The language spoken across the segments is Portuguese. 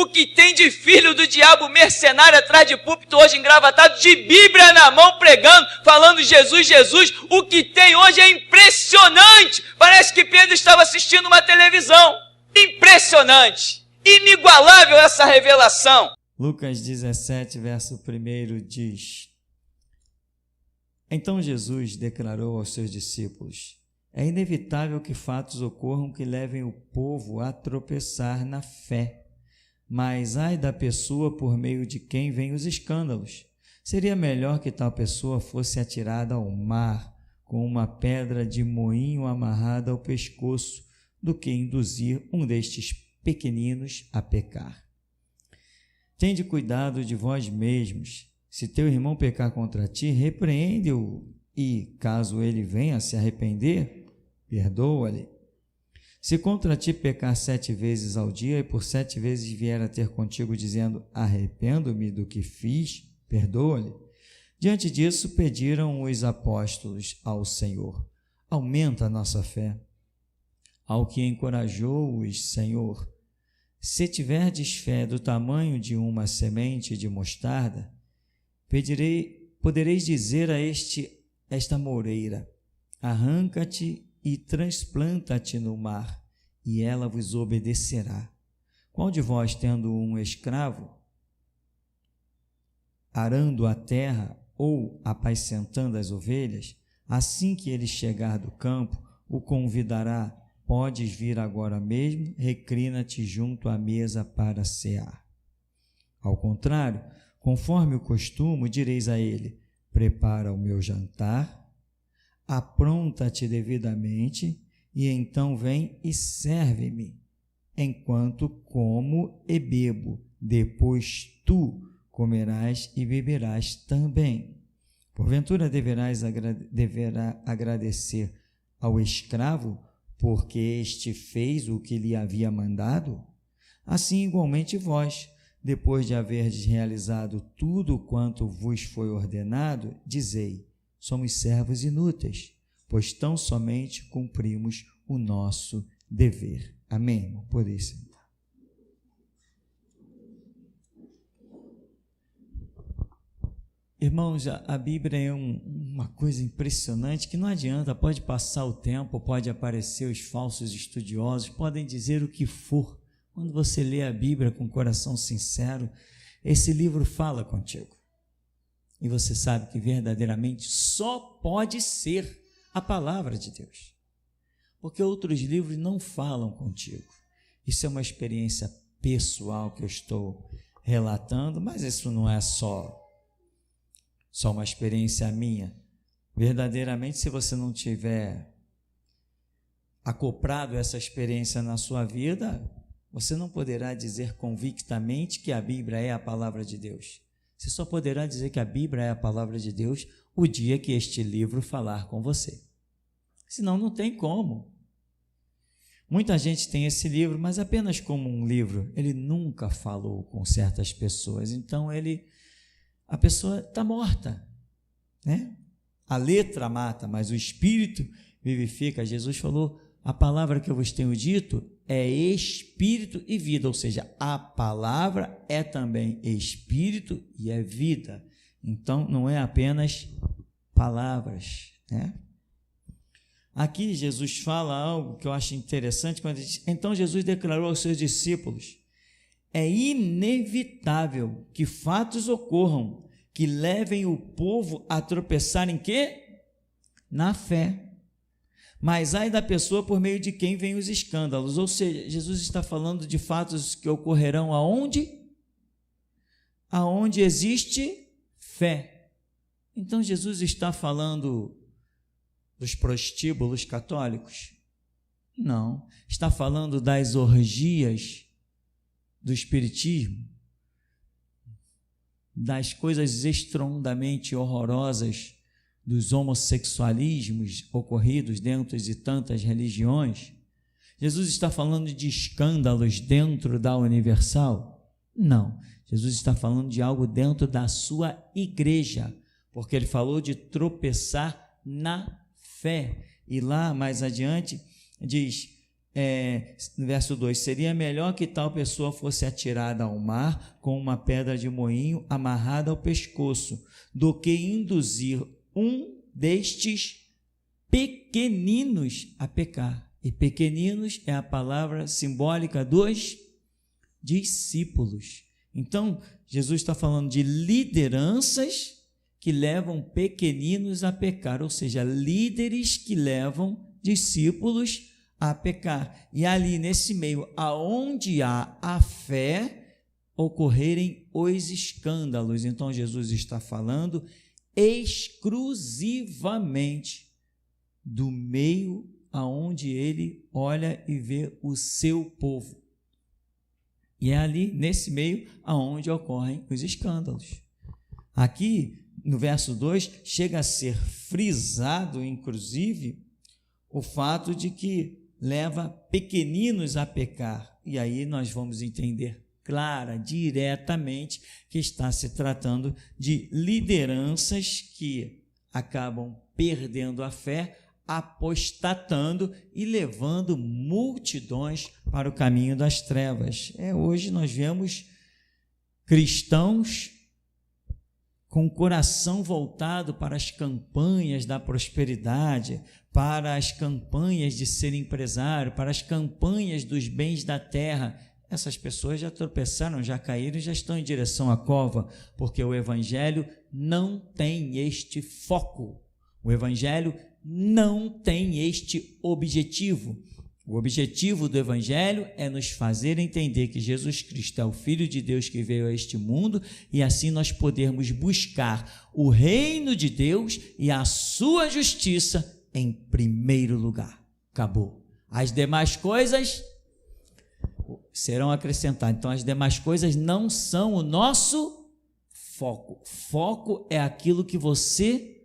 O que tem de filho do diabo mercenário atrás de púlpito hoje engravatado, de Bíblia na mão pregando, falando Jesus, Jesus. O que tem hoje é impressionante. Parece que Pedro estava assistindo uma televisão. Impressionante. Inigualável essa revelação. Lucas 17, verso 1 diz: Então Jesus declarou aos seus discípulos: É inevitável que fatos ocorram que levem o povo a tropeçar na fé, mas ai da pessoa por meio de quem vêm os escândalos. Seria melhor que tal pessoa fosse atirada ao mar com uma pedra de moinho amarrada ao pescoço do que induzir um destes pequeninos a pecar. Tende cuidado de vós mesmos. Se teu irmão pecar contra ti, repreende-o, e, caso ele venha a se arrepender, perdoa-lhe. Se contra ti pecar 7 vezes ao dia, e por 7 vezes vier a ter contigo, dizendo, arrependo-me do que fiz, perdoa-lhe. Diante disso, pediram os apóstolos ao Senhor: aumenta a nossa fé. Ao que encorajou-os, Senhor: se tiverdes fé do tamanho de uma semente de mostarda, podereis dizer a esta moreira: arranca-te e transplanta-te no mar, e ela vos obedecerá. Qual de vós, tendo um escravo, arando a terra ou apacentando as ovelhas, assim que ele chegar do campo, o convidará: podes vir agora mesmo, reclina-te junto à mesa para cear. Ao contrário, conforme o costume, direis a ele: prepara o meu jantar, apronta-te devidamente, e então vem e serve-me, enquanto como e bebo, depois tu comerás e beberás também. Porventura deverá agradecer ao escravo, porque este fez o que lhe havia mandado? Assim, igualmente vós, depois de haverdes realizado tudo quanto vos foi ordenado, dizei: somos servos inúteis, pois tão somente cumprimos o nosso dever. Amém? Por isso. Irmãos, a Bíblia é uma coisa impressionante que não adianta, pode passar o tempo, pode aparecer os falsos estudiosos, podem dizer o que for. Quando você lê a Bíblia com o coração sincero, esse livro fala contigo. E você sabe que verdadeiramente só pode ser a palavra de Deus. Porque outros livros não falam contigo. Isso é uma experiência pessoal que eu estou relatando, mas isso não é só uma experiência minha. Verdadeiramente, se você não tiver acoplado essa experiência na sua vida, você não poderá dizer convictamente que a Bíblia é a palavra de Deus. Você só poderá dizer que a Bíblia é a palavra de Deus o dia que este livro falar com você. Senão não tem como. Muita gente tem esse livro, mas apenas como um livro. Ele nunca falou com certas pessoas, então a pessoa está morta, né? A letra mata, mas o Espírito vivifica. Jesus falou: a palavra que eu vos tenho dito é Espírito e vida, ou seja, a palavra é também Espírito e é vida. Então, não é apenas palavras, né? Aqui Jesus fala algo que eu acho interessante, quando ele diz: então Jesus declarou aos seus discípulos: é inevitável que fatos ocorram que levem o povo a tropeçar em quê? Na fé. Mas ai da pessoa por meio de quem vêm os escândalos. Ou seja, Jesus está falando de fatos que ocorrerão aonde? Aonde existe fé. Então Jesus está falando dos prostíbulos católicos? Não. Está falando das orgias do espiritismo, das coisas estrondamente horrorosas dos homossexualismos ocorridos dentro de tantas religiões? Jesus está falando de escândalos dentro da Universal? Não. Jesus está falando de algo dentro da sua igreja, porque ele falou de tropeçar na fé. E lá mais adiante diz: no verso 2, seria melhor que tal pessoa fosse atirada ao mar com uma pedra de moinho amarrada ao pescoço, do que induzir um destes pequeninos a pecar. E pequeninos é a palavra simbólica dos discípulos. Então, Jesus está falando de lideranças que levam pequeninos a pecar, ou seja, líderes que levam discípulos a pecar. E ali nesse meio, aonde há a fé, ocorrerem os escândalos. Então Jesus está falando exclusivamente do meio aonde ele olha e vê o seu povo. E é ali nesse meio aonde ocorrem os escândalos. Aqui no verso 2 chega a ser frisado, inclusive, o fato de que leva pequeninos a pecar. E aí nós vamos entender diretamente que está se tratando de lideranças que acabam perdendo a fé, apostatando e levando multidões para o caminho das trevas. Hoje nós vemos cristãos com o coração voltado para as campanhas da prosperidade, para as campanhas de ser empresário, para as campanhas dos bens da terra. Essas pessoas já tropeçaram, já caíram e já estão em direção à cova, porque o Evangelho não tem este foco, o Evangelho não tem este objetivo. O objetivo do Evangelho é nos fazer entender que Jesus Cristo é o Filho de Deus que veio a este mundo e assim nós podermos buscar o reino de Deus e a sua justiça em primeiro lugar. Acabou. As demais coisas serão acrescentadas. Então, as demais coisas não são o nosso foco. Foco é aquilo que você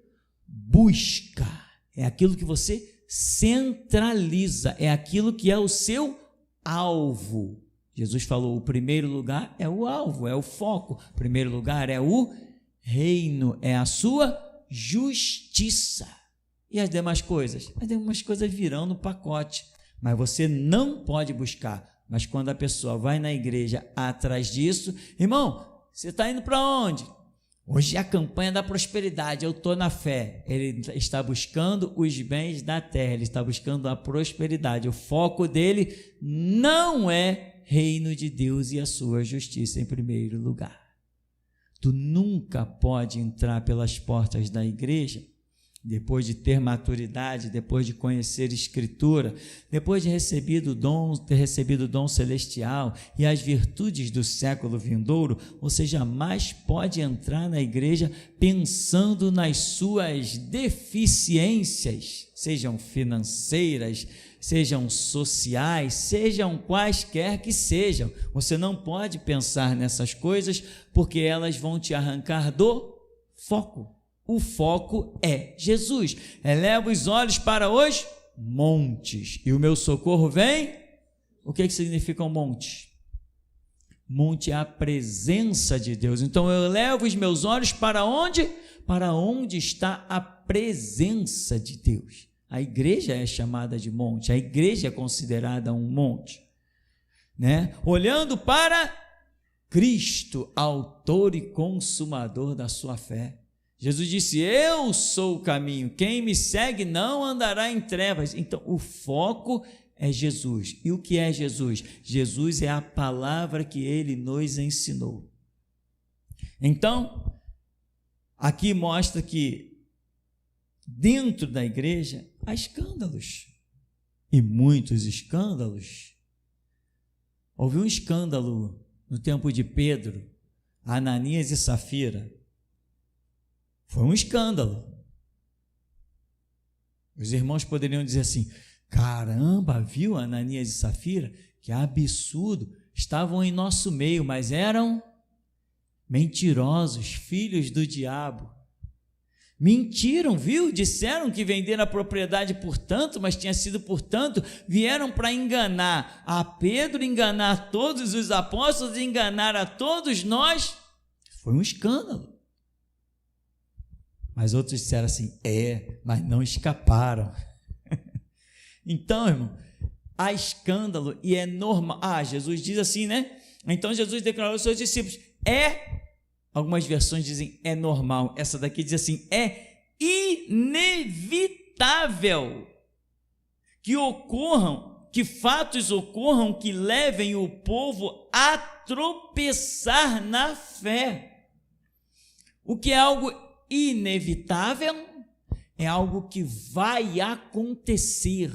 busca, é aquilo que você centraliza, é aquilo que é o seu alvo. Jesus falou, o primeiro lugar é o alvo, é o foco. O primeiro lugar é o reino, é a sua justiça. E as demais coisas? As demais coisas virão no pacote, mas você não pode buscar. Mas quando a pessoa vai na igreja atrás disso, irmão, você está indo para onde? Hoje é a campanha da prosperidade, eu estou na fé. Ele está buscando os bens da terra, ele está buscando a prosperidade. O foco dele não é reino de Deus e a sua justiça em primeiro lugar. Tu nunca pode entrar pelas portas da igreja depois de ter maturidade, depois de conhecer Escritura, depois de ter recebido o dom celestial e as virtudes do século vindouro, você jamais pode entrar na igreja pensando nas suas deficiências, sejam financeiras, sejam sociais, sejam quaisquer que sejam. Você não pode pensar nessas coisas porque elas vão te arrancar do foco. O foco é Jesus. Eleva os olhos para os montes e o meu socorro vem. O que significa um monte? Monte é a presença de Deus. Então eu elevo os meus olhos para onde? Para onde está a presença de Deus. A igreja é chamada de monte, a igreja é considerada um monte, né? Olhando para Cristo, autor e consumador da sua fé. Jesus disse, eu sou o caminho, quem me segue não andará em trevas. Então o foco é Jesus. E o que é Jesus? Jesus é a palavra que ele nos ensinou. Então, aqui mostra que dentro da igreja há escândalos, e muitos escândalos. Houve um escândalo no tempo de Pedro, Ananias e Safira. Foi um escândalo. Os irmãos poderiam dizer assim, caramba, viu Ananias e Safira? Que absurdo, estavam em nosso meio, mas eram mentirosos, filhos do diabo. Mentiram, viu? Disseram que venderam a propriedade por tanto, mas tinha sido por tanto. Vieram para enganar a Pedro, enganar todos os apóstolos, enganar a todos nós. Foi um escândalo. Mas outros disseram assim, mas não escaparam. Então, irmão, há escândalo e é normal. Jesus diz assim, né? Então Jesus declarou aos seus discípulos, algumas versões dizem é normal, essa daqui diz assim, é inevitável que fatos ocorram que levem o povo a tropeçar na fé. O que é algo inevitável é algo que vai acontecer.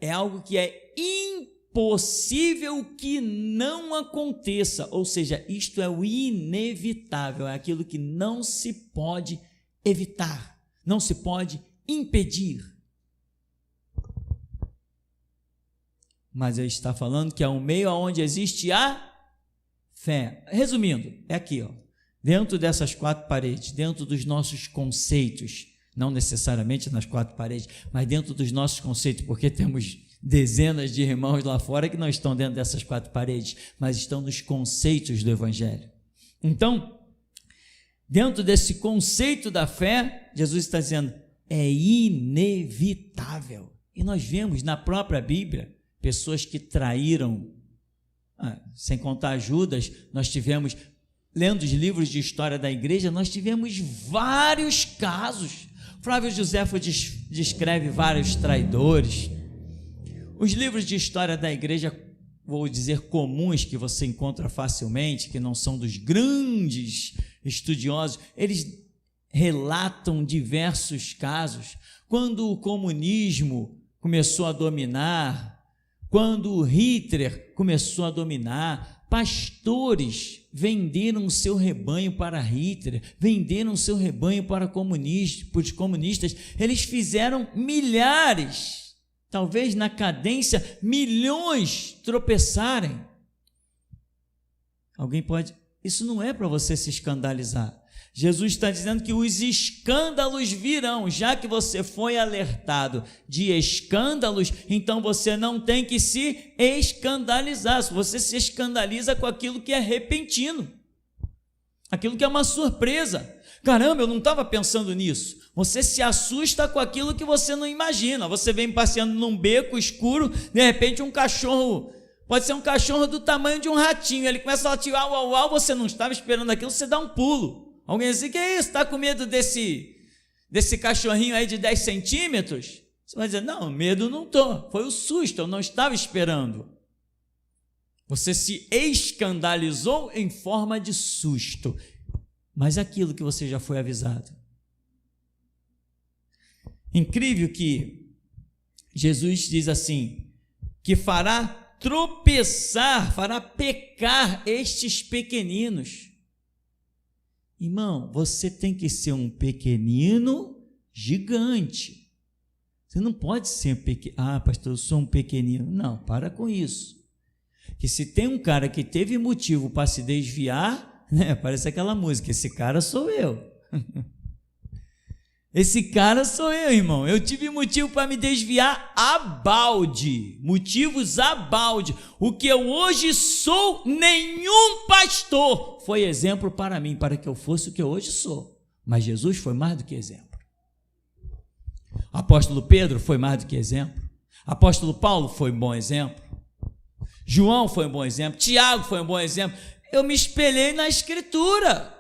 É algo que é impossível que não aconteça, ou seja, isto é o inevitável, é aquilo que não se pode evitar, não se pode impedir. Mas ele está falando que é um meio onde existe a fé. Resumindo, é aqui, dentro dessas 4 paredes, dentro dos nossos conceitos, não necessariamente nas 4 paredes, mas dentro dos nossos conceitos, porque temos dezenas de irmãos lá fora que não estão dentro dessas 4 paredes, mas estão nos conceitos do Evangelho. Então, dentro desse conceito da fé, Jesus está dizendo, é inevitável. E nós vemos na própria Bíblia, pessoas que traíram, sem contar Judas, nós tivemos, lendo os livros de história da igreja, nós tivemos vários casos. Flávio Josefo descreve vários traidores. Os livros de história da igreja, vou dizer comuns, que você encontra facilmente, que não são dos grandes estudiosos, eles relatam diversos casos. Quando o comunismo começou a dominar, quando Hitler começou a dominar, pastores venderam o seu rebanho para Hitler, venderam o seu rebanho para os comunistas, eles fizeram milhares, talvez na cadência, milhões tropeçarem. Isso não é para você se escandalizar. Jesus está dizendo que os escândalos virão, já que você foi alertado de escândalos, então você não tem que se escandalizar. Você se escandaliza com aquilo que é repentino, aquilo que é uma surpresa. Caramba, eu não estava pensando nisso. Você se assusta com aquilo que você não imagina. Você vem passeando num beco escuro, de repente um cachorro, pode ser um cachorro do tamanho de um ratinho, ele começa a latir, au, au, au, você não estava esperando aquilo, você dá um pulo. Alguém diz, que é isso? Está com medo desse cachorrinho aí de 10 centímetros? Você vai dizer, não, medo não estou, foi o susto, eu não estava esperando. Você se escandalizou em forma de susto, mas aquilo que você já foi avisado. Incrível que Jesus diz assim, que fará tropeçar, fará pecar estes pequeninos. Irmão, você tem que ser um pequenino gigante. Você não pode ser pequeno. Pastor, eu sou um pequenino. Não, para com isso. Que se tem um cara que teve motivo para se desviar, né, parece aquela música, esse cara sou eu. Esse cara sou eu, irmão. Eu tive motivo para me desviar a balde, motivos a balde. O que eu hoje sou, nenhum pastor foi exemplo para mim, para que eu fosse o que eu hoje sou. Mas Jesus foi mais do que exemplo. Apóstolo Pedro foi mais do que exemplo. Apóstolo Paulo foi um bom exemplo. João foi um bom exemplo. Tiago foi um bom exemplo. Eu me espelhei na Escritura.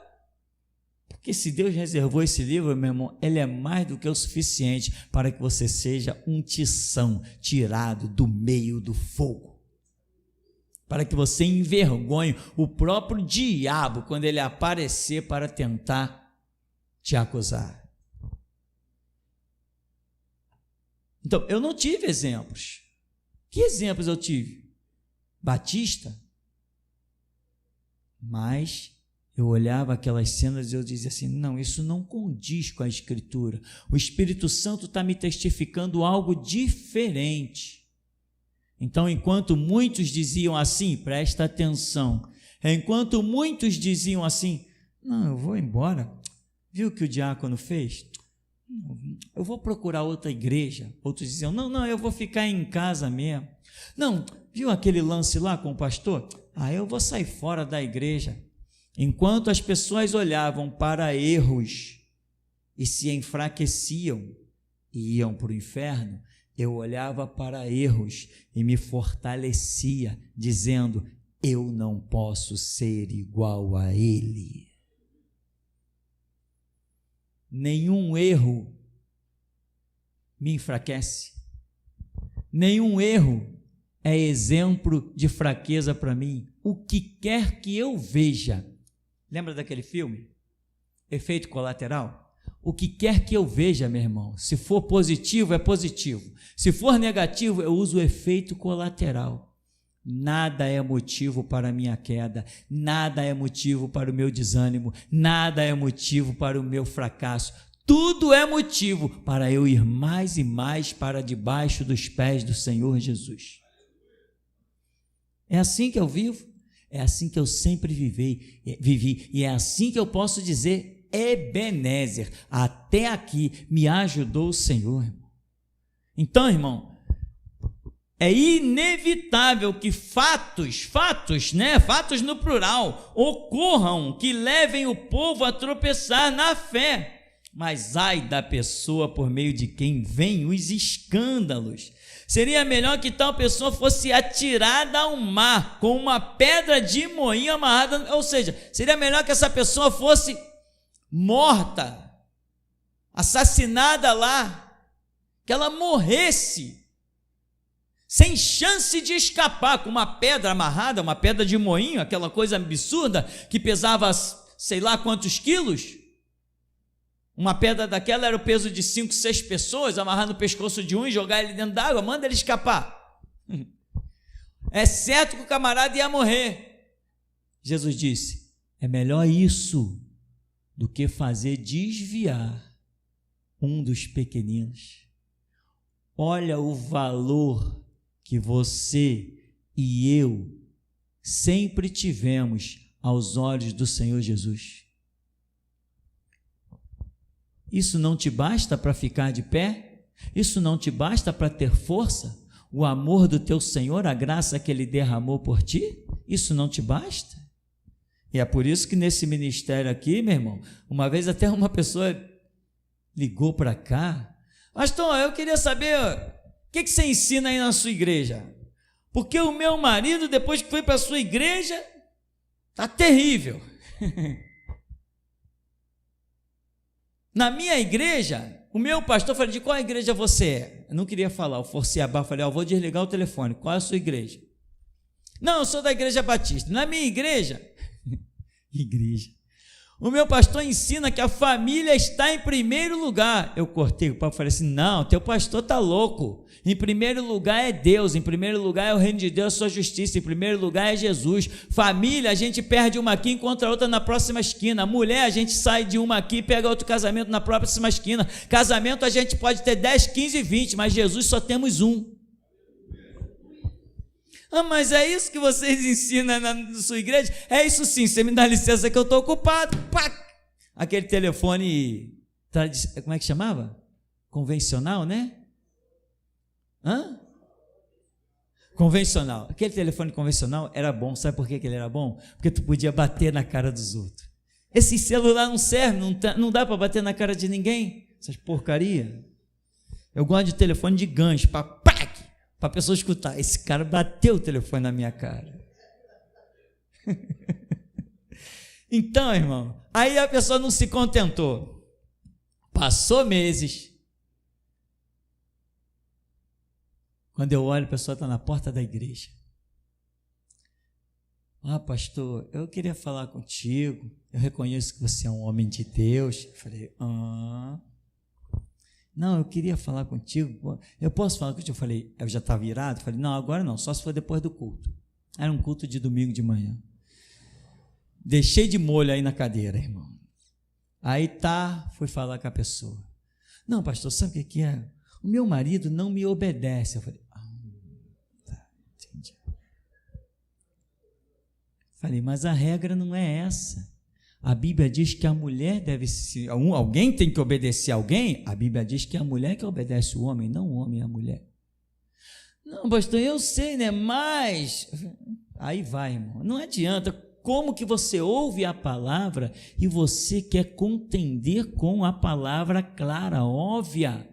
Porque se Deus reservou esse livro, meu irmão, ele é mais do que o suficiente para que você seja um tição tirado do meio do fogo. Para que você envergonhe o próprio diabo quando ele aparecer para tentar te acusar. Então, eu não tive exemplos. Que exemplos eu tive? Batista? Mas eu olhava aquelas cenas e eu dizia assim, não, isso não condiz com a Escritura. O Espírito Santo está me testificando algo diferente. Então, enquanto muitos diziam assim, presta atenção, enquanto muitos diziam assim, não, eu vou embora, viu o que o diácono fez? Eu vou procurar outra igreja. Outros diziam, não, eu vou ficar em casa mesmo. Não, viu aquele lance lá com o pastor? Eu vou sair fora da igreja. Enquanto as pessoas olhavam para erros e se enfraqueciam e iam para o inferno, eu olhava para erros e me fortalecia, dizendo: eu não posso ser igual a ele. Nenhum erro me enfraquece. Nenhum erro é exemplo de fraqueza para mim. O que quer que eu veja, lembra daquele filme? Efeito Colateral? O que quer que eu veja, meu irmão, se for positivo, é positivo. Se for negativo, eu uso o efeito colateral. Nada é motivo para a minha queda, nada é motivo para o meu desânimo, nada é motivo para o meu fracasso. Tudo é motivo para eu ir mais e mais para debaixo dos pés do Senhor Jesus. É assim que eu vivo, é assim que eu sempre vivi, e é assim que eu posso dizer: Ebenezer, até aqui me ajudou o Senhor. Então, irmão, é inevitável que fatos no plural, ocorram que levem o povo a tropeçar na fé. Mas ai da pessoa por meio de quem vêm os escândalos. Seria melhor que tal pessoa fosse atirada ao mar com uma pedra de moinho amarrada, ou seja, seria melhor que essa pessoa fosse morta, assassinada lá, que ela morresse, sem chance de escapar, com uma pedra amarrada, uma pedra de moinho, aquela coisa absurda, que pesava sei lá quantos quilos. Uma pedra daquela era o peso de 5, 6 pessoas, amarrar no pescoço de um e jogar ele dentro d'água, manda ele escapar. É certo que o camarada ia morrer. Jesus disse: é melhor isso do que fazer desviar um dos pequeninos. Olha o valor que você e eu sempre tivemos aos olhos do Senhor Jesus. Isso não te basta para ficar de pé? Isso não te basta para ter força? O amor do teu Senhor, a graça que Ele derramou por ti? Isso não te basta? E é por isso que nesse ministério aqui, meu irmão, uma vez até uma pessoa ligou para cá: pastor, eu queria saber o que você ensina aí na sua igreja, porque o meu marido, depois que foi para a sua igreja, está terrível. Na minha igreja, o meu pastor falou: de qual igreja você é? Eu não queria falar, eu forcei a barra, falei: eu vou desligar o telefone. Qual é a sua igreja? Não, eu sou da igreja batista. Na minha igreja, o meu pastor ensina que a família está em primeiro lugar. Eu cortei o papo e falei assim: não, teu pastor está louco. Em primeiro lugar é Deus, em primeiro lugar é o reino de Deus, a sua justiça, em primeiro lugar é Jesus. Família, a gente perde uma aqui e encontra outra na próxima esquina. Mulher, a gente sai de uma aqui e pega outro casamento na próxima esquina. Casamento, a gente pode ter 10, 15, 20, mas Jesus só temos um. Ah, mas é isso que vocês ensinam na sua igreja? É isso sim, você me dá licença que eu estou ocupado. Pá! Aquele telefone, como é que chamava? Convencional, né? Hã? Convencional. Aquele telefone convencional era bom. Sabe por que ele era bom? Porque tu podia bater na cara dos outros. Esse celular não serve, não dá para bater na cara de ninguém. Essas porcaria. Eu gosto de telefone de gancho, para a pessoa escutar: esse cara bateu o telefone na minha cara. Então, irmão, aí a pessoa não se contentou. Passou meses. Quando eu olho, a pessoa está na porta da igreja. Ah, pastor, eu queria falar contigo. Eu reconheço que você é um homem de Deus. Eu falei: não, eu queria falar contigo. Eu posso falar contigo? Eu falei: eu já estava irado. Eu falei: não, agora não, só se for depois do culto. Era um culto de domingo de manhã. Deixei de molho aí na cadeira, irmão. Aí fui falar com a pessoa. Não, pastor, sabe o que é? O meu marido não me obedece. Eu falei: tá, entendi. Falei: mas a regra não é essa. A Bíblia diz que a mulher deve, se alguém tem que obedecer a alguém, a Bíblia diz que é a mulher que obedece o homem, não o homem a mulher. Não, pastor, eu sei, né? Mas aí vai, irmão. Não adianta. Como que você ouve a palavra e você quer contender com a palavra clara, óbvia?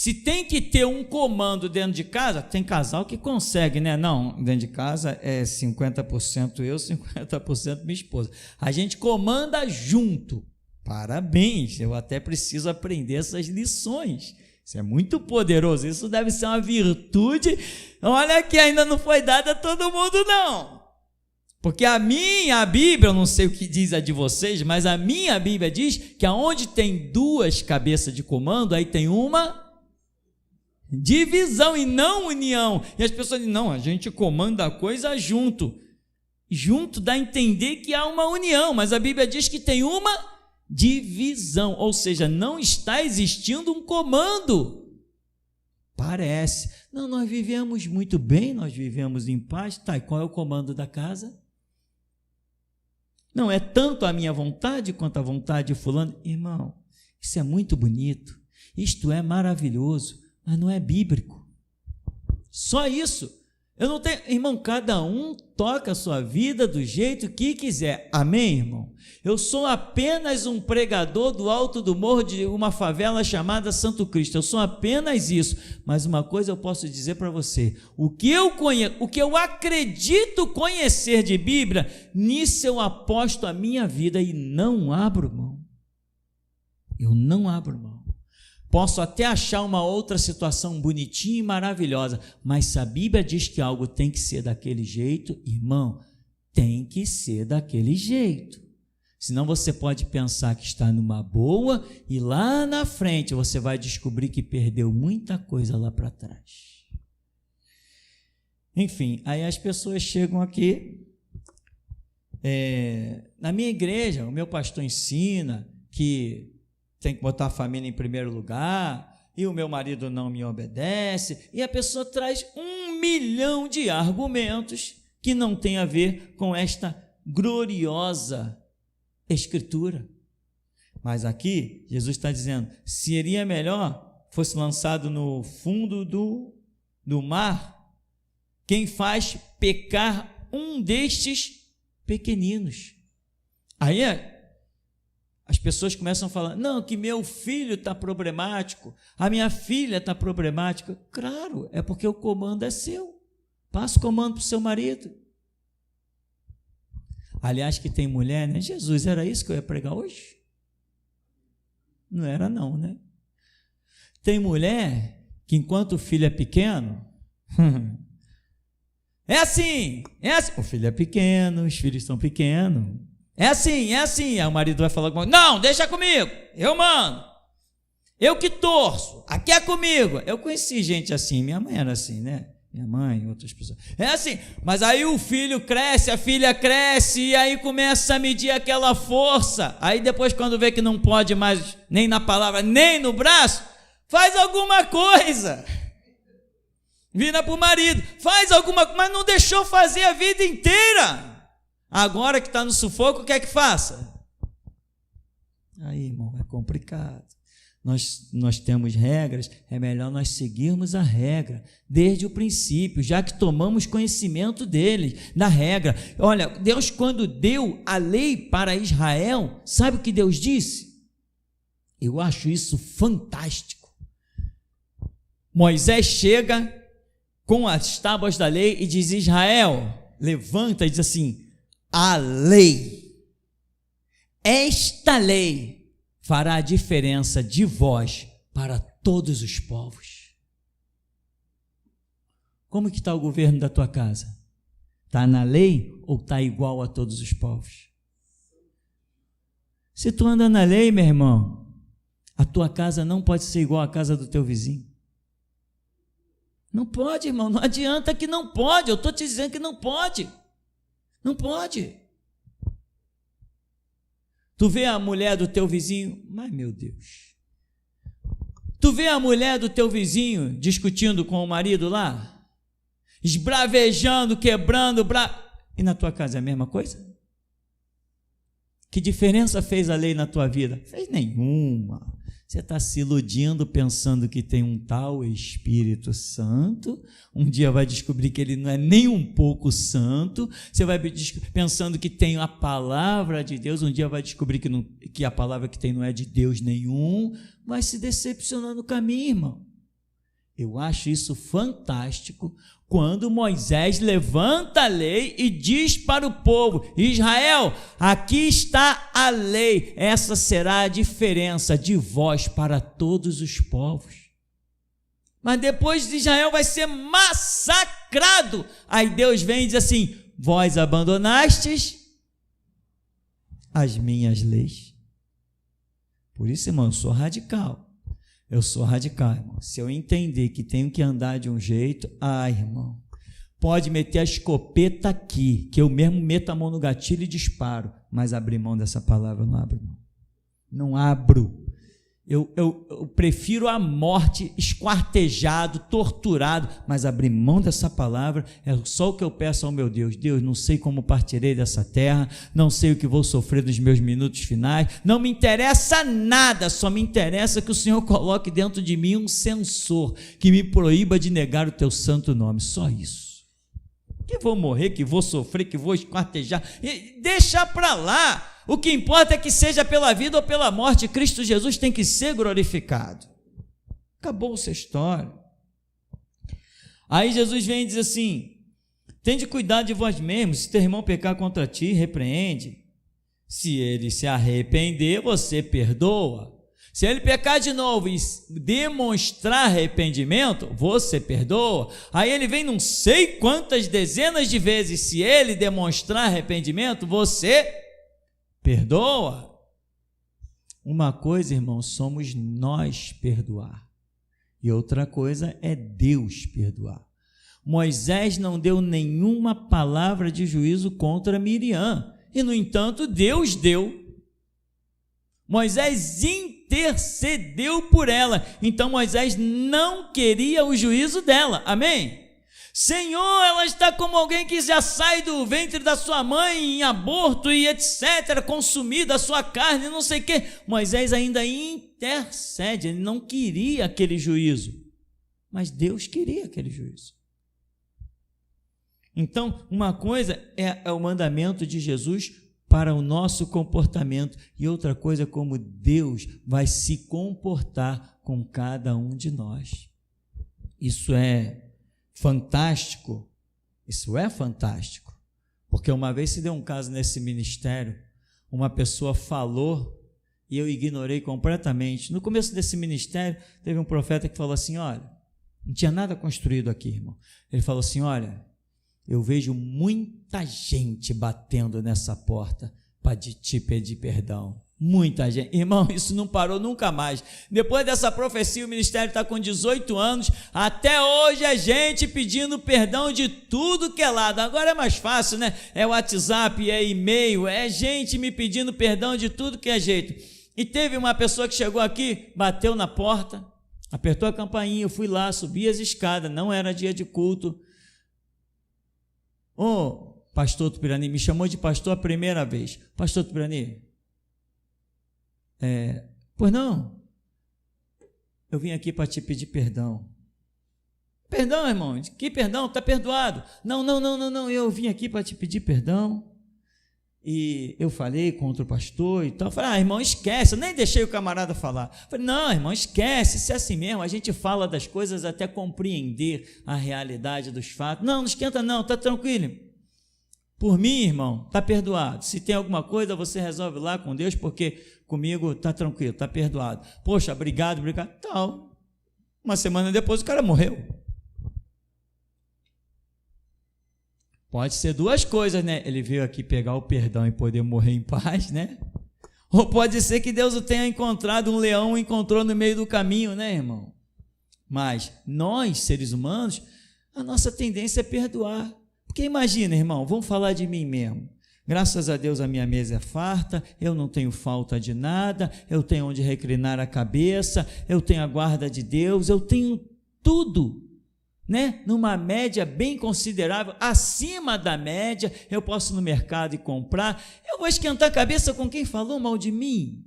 Se tem que ter um comando dentro de casa, tem casal que consegue, né? Não, dentro de casa é 50% eu, 50% minha esposa. A gente comanda junto. Parabéns, eu até preciso aprender essas lições. Isso é muito poderoso, isso deve ser uma virtude. Olha que ainda não foi dada a todo mundo, não. Porque a minha Bíblia, eu não sei o que diz a de vocês, mas a minha Bíblia diz que aonde tem duas cabeças de comando, aí tem uma divisão e não união. E as pessoas dizem, não, a gente comanda a coisa junto. Junto dá a entender que há uma união, mas a Bíblia diz que tem uma divisão, ou seja, não está existindo um comando. Parece. Não, nós vivemos muito bem, nós vivemos em paz. Tá, e qual é o comando da casa? Não é tanto a minha vontade quanto a vontade de fulano. Irmão, isso é muito bonito, isto é maravilhoso, mas não é bíblico. Só isso. Eu não tenho, irmão, cada um toca a sua vida do jeito que quiser. Amém, irmão? Eu sou apenas um pregador do alto do morro de uma favela chamada Santo Cristo. Eu sou apenas isso. Mas uma coisa eu posso dizer para você: o que eu acredito conhecer de Bíblia, nisso eu aposto a minha vida e não abro mão. Eu não abro mão. Posso até achar uma outra situação bonitinha e maravilhosa, mas se a Bíblia diz que algo tem que ser daquele jeito, irmão, tem que ser daquele jeito. Senão você pode pensar que está numa boa e lá na frente você vai descobrir que perdeu muita coisa lá para trás. Enfim, aí as pessoas chegam aqui, na minha igreja, o meu pastor ensina que tem que botar a família em primeiro lugar, e o meu marido não me obedece, e a pessoa traz 1 milhão de argumentos que não tem a ver com esta gloriosa Escritura. Mas aqui, Jesus está dizendo, seria melhor fosse lançado no fundo do mar, quem faz pecar um destes pequeninos. Aí as pessoas começam a falar, não, que meu filho está problemático, a minha filha está problemática. Claro, é porque o comando é seu. Passa o comando para o seu marido. Aliás, que tem mulher, né? Jesus, era isso que eu ia pregar hoje? Não era não, né? Tem mulher que enquanto o filho é pequeno, é assim, o filho é pequeno, os filhos são pequenos, é assim, aí o marido vai falar, não, deixa comigo, eu mando, eu que torço, aqui é comigo. Eu conheci gente assim, minha mãe era assim, né? Minha mãe, outras pessoas, é assim, mas aí o filho cresce, a filha cresce, e aí começa a medir aquela força, aí depois quando vê que não pode mais, nem na palavra, nem no braço, faz alguma coisa, vira para o marido, faz alguma coisa, mas não deixou fazer a vida inteira. Agora que está no sufoco, o que é que faça? Aí, irmão, é complicado. Nós temos regras, é melhor nós seguirmos a regra desde o princípio, já que tomamos conhecimento da regra. Olha, Deus, quando deu a lei para Israel, sabe o que Deus disse? Eu acho isso fantástico. Moisés chega com as tábuas da lei e diz, Israel, levanta e diz assim, a lei, esta lei fará a diferença de vós para todos os povos. Como que está o governo da tua casa? Está na lei ou está igual a todos os povos? Se tu anda na lei, meu irmão, a tua casa não pode ser igual à casa do teu vizinho. Não pode, irmão, não adianta que não pode, eu estou te dizendo que não pode. Não pode. Tu vê a mulher do teu vizinho, mas meu Deus. Tu vê a mulher do teu vizinho discutindo com o marido lá? Esbravejando, quebrando, e na tua casa é a mesma coisa? Que diferença fez a lei na tua vida? Fez nenhuma. Você está se iludindo pensando que tem um tal Espírito Santo, um dia vai descobrir que ele não é nem um pouco santo, você vai pensando que tem a palavra de Deus, um dia vai descobrir que a palavra que tem não é de Deus nenhum, vai se decepcionar no caminho, irmão. Eu acho isso fantástico, quando Moisés levanta a lei e diz para o povo: Israel, aqui está a lei, essa será a diferença de vós para todos os povos. Mas depois Israel vai ser massacrado. Aí Deus vem e diz assim: vós abandonastes as minhas leis. Por isso, irmão, eu sou radical. Eu sou radical, irmão. Se eu entender que tenho que andar de um jeito, irmão, pode meter a escopeta aqui, que eu mesmo meto a mão no gatilho e disparo, mas abrir mão dessa palavra eu não abro, não. Não abro. Eu prefiro a morte, esquartejado, torturado, mas abrir mão dessa palavra é só o que eu peço ao meu Deus. Deus, não sei como partirei dessa terra, não sei o que vou sofrer nos meus minutos finais, não me interessa nada, só me interessa que o Senhor coloque dentro de mim um censor que me proíba de negar o teu santo nome, só isso. Que vou morrer, que vou sofrer, que vou esquartejar, deixa para lá. O que importa é que seja pela vida ou pela morte, Cristo Jesus tem que ser glorificado. Acabou-se a história. Aí Jesus vem e diz assim: tende cuidado de vós mesmos, se teu irmão pecar contra ti, repreende. Se ele se arrepender, você perdoa. Se ele pecar de novo e demonstrar arrependimento, você perdoa. Aí ele vem não sei quantas dezenas de vezes, se ele demonstrar arrependimento, você perdoa. Uma coisa, irmão, somos nós perdoar, e outra coisa é Deus perdoar. Moisés não deu nenhuma palavra de juízo contra Miriam, e no entanto Deus deu. Moisés intercedeu por ela, então Moisés não queria o juízo dela, amém? Senhor, ela está como alguém que já sai do ventre da sua mãe em aborto e etc, consumida a sua carne, não sei o que. Moisés ainda intercede, ele não queria aquele juízo, mas Deus queria aquele juízo. Então, uma coisa é o mandamento de Jesus para o nosso comportamento, e outra coisa é como Deus vai se comportar com cada um de nós. Isso é fantástico, porque uma vez se deu um caso nesse ministério, uma pessoa falou e eu ignorei completamente. No começo desse ministério, teve um profeta que falou assim: olha, não tinha nada construído aqui, irmão. Ele falou assim: olha, eu vejo muita gente batendo nessa porta para te pedir perdão. Muita gente, irmão, isso não parou nunca mais. Depois dessa profecia, o ministério está com 18 anos, até hoje é gente pedindo perdão de tudo que é lado. Agora é mais fácil, né? É WhatsApp, é e-mail, é gente me pedindo perdão de tudo que é jeito. E teve uma pessoa que chegou aqui, bateu na porta, apertou a campainha, eu fui lá, subi as escadas, não era dia de culto. Pastor Tupirani, me chamou de pastor a primeira vez. Pastor Tupirani, pois não, eu vim aqui para te pedir perdão. Perdão, irmão, que perdão? Está perdoado. Não, eu vim aqui para te pedir perdão, e eu falei contra o pastor e tal. Eu falei: irmão, esquece, eu nem deixei o camarada falar. Eu falei: não, irmão, esquece, se é assim mesmo, a gente fala das coisas até compreender a realidade dos fatos. Não esquenta não, está tranquilo. Por mim, irmão, está perdoado. Se tem alguma coisa, você resolve lá com Deus, porque comigo está tranquilo, está perdoado. Poxa, obrigado. Tal. Uma semana depois o cara morreu. Pode ser duas coisas, né? Ele veio aqui pegar o perdão e poder morrer em paz, né? Ou pode ser que Deus o tenha encontrado, um leão o encontrou no meio do caminho, né, irmão? Mas nós, seres humanos, a nossa tendência é perdoar. Porque imagina, irmão, vamos falar de mim mesmo. Graças a Deus a minha mesa é farta, eu não tenho falta de nada, eu tenho onde reclinar a cabeça, eu tenho a guarda de Deus, eu tenho tudo, né? Numa média bem considerável, acima da média, eu posso ir no mercado e comprar. Eu vou esquentar a cabeça com quem falou mal de mim?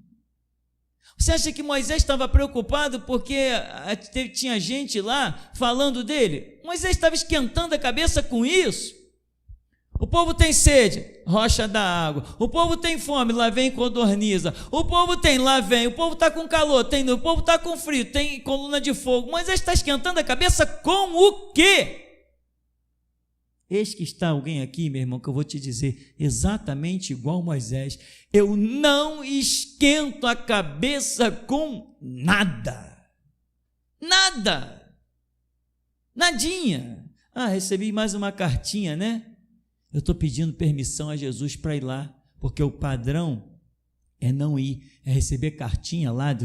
Você acha que Moisés estava preocupado porque tinha gente lá falando dele? Moisés estava esquentando a cabeça com isso? O povo tem sede, rocha da água. O povo tem fome, lá vem codorniza. O povo tem, lá vem. O povo está com calor, tem. O povo está com frio, tem coluna de fogo. Moisés está esquentando a cabeça com o quê? Eis que está alguém aqui, meu irmão, que eu vou te dizer exatamente igual Moisés. Eu não esquento a cabeça com nada. Nada. Nadinha. Recebi mais uma cartinha, né? Eu estou pedindo permissão a Jesus para ir lá, porque o padrão é não ir, é receber cartinha lá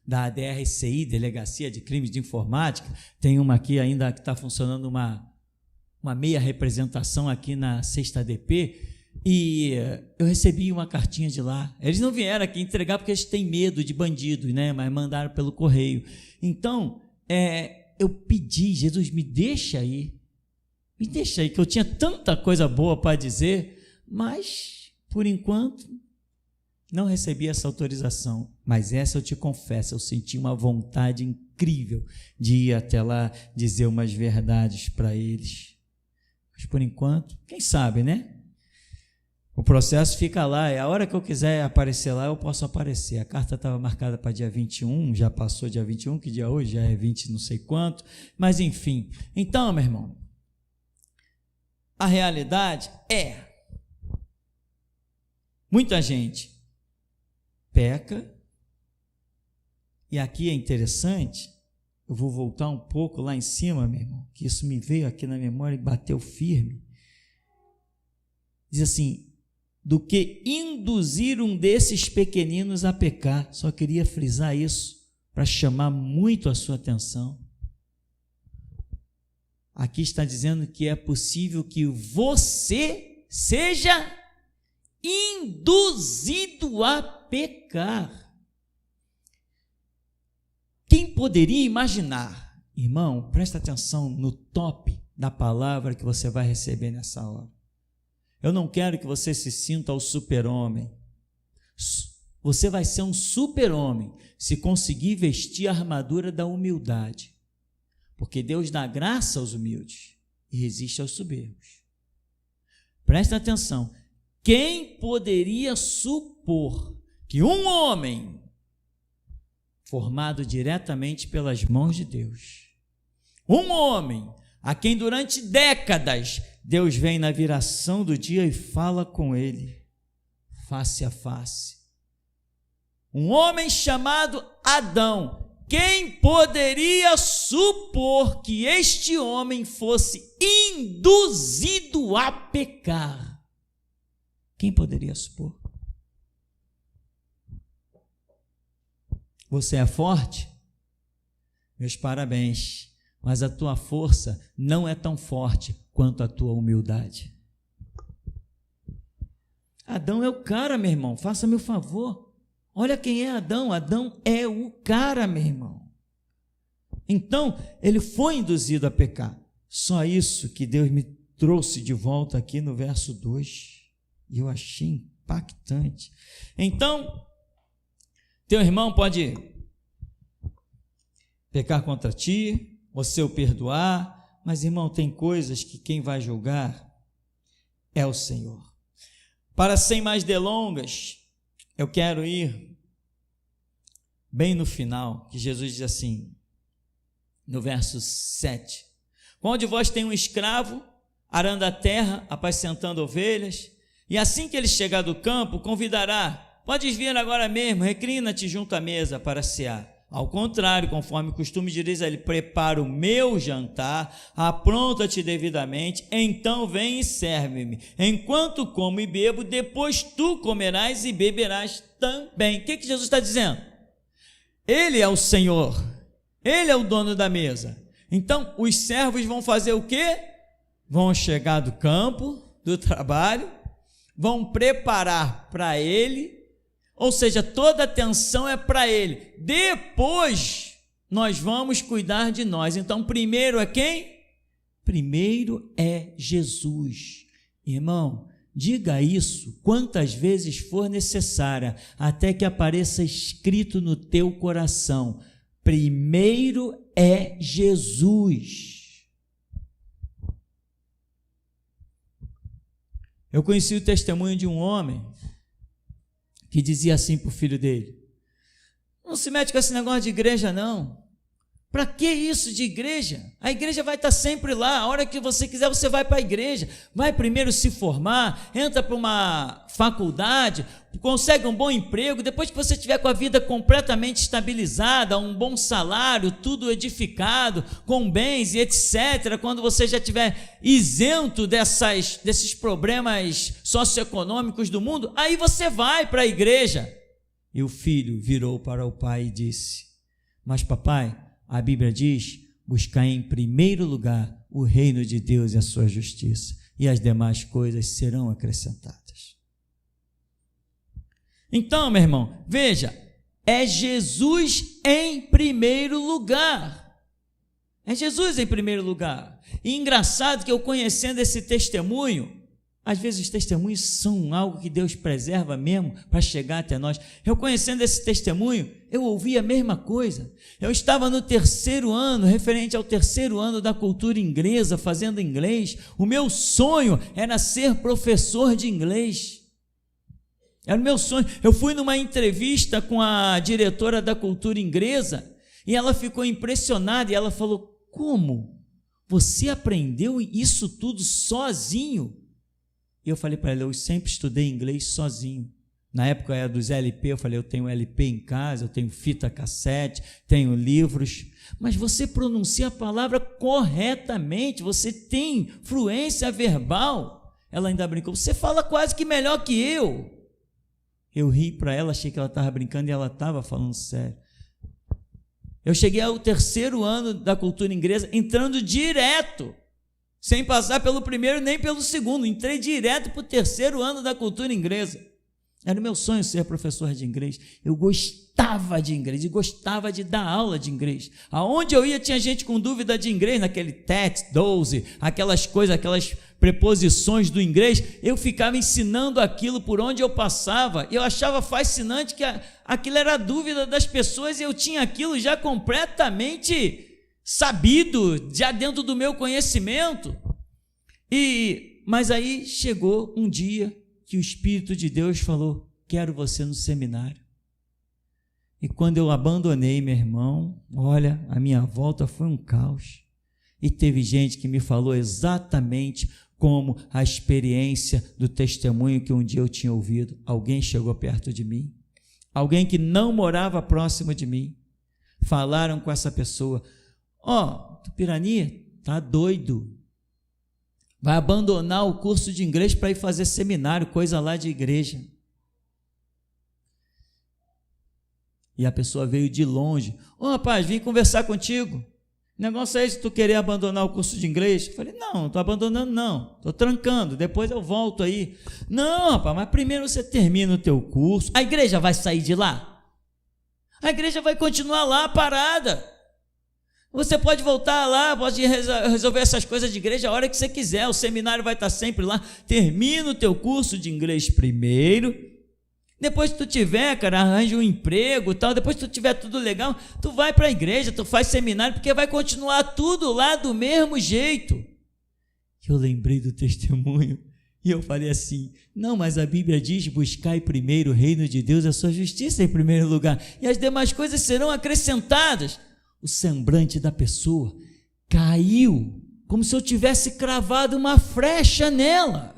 da DRCI, Delegacia de Crimes de Informática. Tem uma aqui ainda que está funcionando uma meia representação aqui na 6ª DP, e eu recebi uma cartinha de lá. Eles não vieram aqui entregar porque eles têm medo de bandidos, né? Mas mandaram pelo correio. Então, eu pedi, Jesus, me deixa aí, que eu tinha tanta coisa boa para dizer, mas, por enquanto, não recebi essa autorização. Mas essa eu te confesso, eu senti uma vontade incrível de ir até lá, dizer umas verdades para eles. Mas, por enquanto, quem sabe, né? O processo fica lá, a hora que eu quiser aparecer lá, eu posso aparecer. A carta estava marcada para dia 21, já passou dia 21, que dia hoje? Já é 20 não sei quanto, mas enfim. Então, meu irmão, a realidade é, muita gente peca, e aqui é interessante, eu vou voltar um pouco lá em cima, meu irmão, que isso me veio aqui na memória e bateu firme. Diz assim, do que induzir um desses pequeninos a pecar. Só queria frisar isso para chamar muito a sua atenção. Aqui está dizendo que é possível que você seja induzido a pecar. Quem poderia imaginar? Irmão, presta atenção no top da palavra que você vai receber nessa hora. Eu não quero que você se sinta o super-homem. Você vai ser um super-homem se conseguir vestir a armadura da humildade. Porque Deus dá graça aos humildes e resiste aos soberbos. Presta atenção. Quem poderia supor que um homem formado diretamente pelas mãos de Deus, um homem a quem durante décadas Deus vem na viração do dia e fala com ele, face a face, um homem chamado Adão, quem poderia supor que este homem fosse induzido a pecar? Quem poderia supor? Você é forte? Meus parabéns, mas a tua força não é tão forte quanto a tua humildade. Adão é o cara, meu irmão, faça-me o favor. Olha quem é Adão. Adão é o cara, meu irmão. Então, ele foi induzido a pecar. Só isso que Deus me trouxe de volta aqui no verso 2. E eu achei impactante. Então, teu irmão pode pecar contra ti, você o perdoar, mas, irmão, tem coisas que quem vai julgar é o Senhor. Para sem mais delongas, eu quero ir bem no final, que Jesus diz assim, no verso 7, qual de vós tem um escravo, arando a terra, apacentando ovelhas, e assim que ele chegar do campo, convidará, podes vir agora mesmo, reclina-te junto à mesa para cear. Ao contrário, conforme o costume diz a ele, prepara o meu jantar, apronta-te devidamente, então vem e serve-me. Enquanto como e bebo, depois tu comerás e beberás também. O que Jesus está dizendo? Ele é o Senhor, Ele é o dono da mesa. Então, os servos vão fazer o quê? Vão chegar do campo, do trabalho, vão preparar para Ele, ou seja, toda a atenção é para Ele. Depois, nós vamos cuidar de nós. Então, primeiro é quem? Primeiro é Jesus. Irmão, diga isso quantas vezes for necessária, até que apareça escrito no teu coração. Primeiro é Jesus. Eu conheci o testemunho de um homem que dizia assim para o filho dele: não se mete com esse negócio de igreja não. Para que isso de igreja? A igreja vai estar sempre lá. A hora que você quiser, você vai para a igreja. Vai primeiro se formar, entra para uma faculdade, consegue um bom emprego. Depois que você tiver com a vida completamente estabilizada, um bom salário, tudo edificado, com bens e etc., quando você já estiver isento desses problemas socioeconômicos do mundo, aí você vai para a igreja. E o filho virou para o pai e disse: mas papai, a Bíblia diz: buscar em primeiro lugar o reino de Deus e a sua justiça, e as demais coisas serão acrescentadas. Então, meu irmão, veja, é Jesus em primeiro lugar. É Jesus em primeiro lugar. E engraçado que eu, conhecendo esse testemunho, às vezes os testemunhos são algo que Deus preserva mesmo para chegar até nós. Eu, conhecendo esse testemunho, eu ouvi a mesma coisa. Eu estava no 3º ano, referente ao 3º ano da cultura inglesa, fazendo inglês. O meu sonho era ser professor de inglês. Era o meu sonho. Eu fui numa entrevista com a diretora da cultura inglesa e ela ficou impressionada e ela falou: como? Você aprendeu isso tudo sozinho? E eu falei para ela: eu sempre estudei inglês sozinho. Na época era dos LP, eu falei: eu tenho LP em casa, eu tenho fita cassete, tenho livros. Mas você pronuncia a palavra corretamente, você tem fluência verbal. Ela ainda brincou: você fala quase que melhor que eu. Eu ri para ela, achei que ela estava brincando e ela estava falando sério. Eu cheguei ao 3º ano da cultura inglesa, entrando direto, sem passar pelo primeiro nem pelo segundo, entrei direto para o 3º ano da cultura inglesa. Era o meu sonho ser professor de inglês. Eu gostava de inglês e gostava de dar aula de inglês. Aonde eu ia tinha gente com dúvida de inglês, naquele TET, 12, aquelas coisas, aquelas preposições do inglês. Eu ficava ensinando aquilo por onde eu passava. Eu achava fascinante que aquilo era a dúvida das pessoas e eu tinha aquilo já completamente sabido, já dentro do meu conhecimento. Mas aí chegou um dia que o Espírito de Deus falou: quero você no seminário. E quando eu abandonei, meu irmão, olha, a minha volta foi um caos. E teve gente que me falou exatamente como a experiência do testemunho que um dia eu tinha ouvido. Alguém chegou perto de mim, alguém que não morava próximo de mim, falaram com essa pessoa: Tupirani, tá doido, vai abandonar o curso de inglês para ir fazer seminário, coisa lá de igreja. E a pessoa veio de longe: rapaz, vim conversar contigo, o negócio é esse, tu querer abandonar o curso de inglês? Eu falei: não estou abandonando não, estou trancando, depois eu volto aí. Não, rapaz, mas primeiro você termina o teu curso, a igreja vai sair de lá? A igreja vai continuar lá parada. Você pode voltar lá, pode resolver essas coisas de igreja a hora que você quiser, o seminário vai estar sempre lá. Termina o teu curso de inglês primeiro, depois que tu tiver, cara, arranja um emprego e tal, depois que tu tiver tudo legal, tu vai para a igreja, tu faz seminário, porque vai continuar tudo lá do mesmo jeito. Eu lembrei do testemunho e eu falei assim: não, mas a Bíblia diz: buscai primeiro o reino de Deus e a sua justiça em primeiro lugar, e as demais coisas serão acrescentadas. O semblante da pessoa caiu, como se eu tivesse cravado uma flecha nela.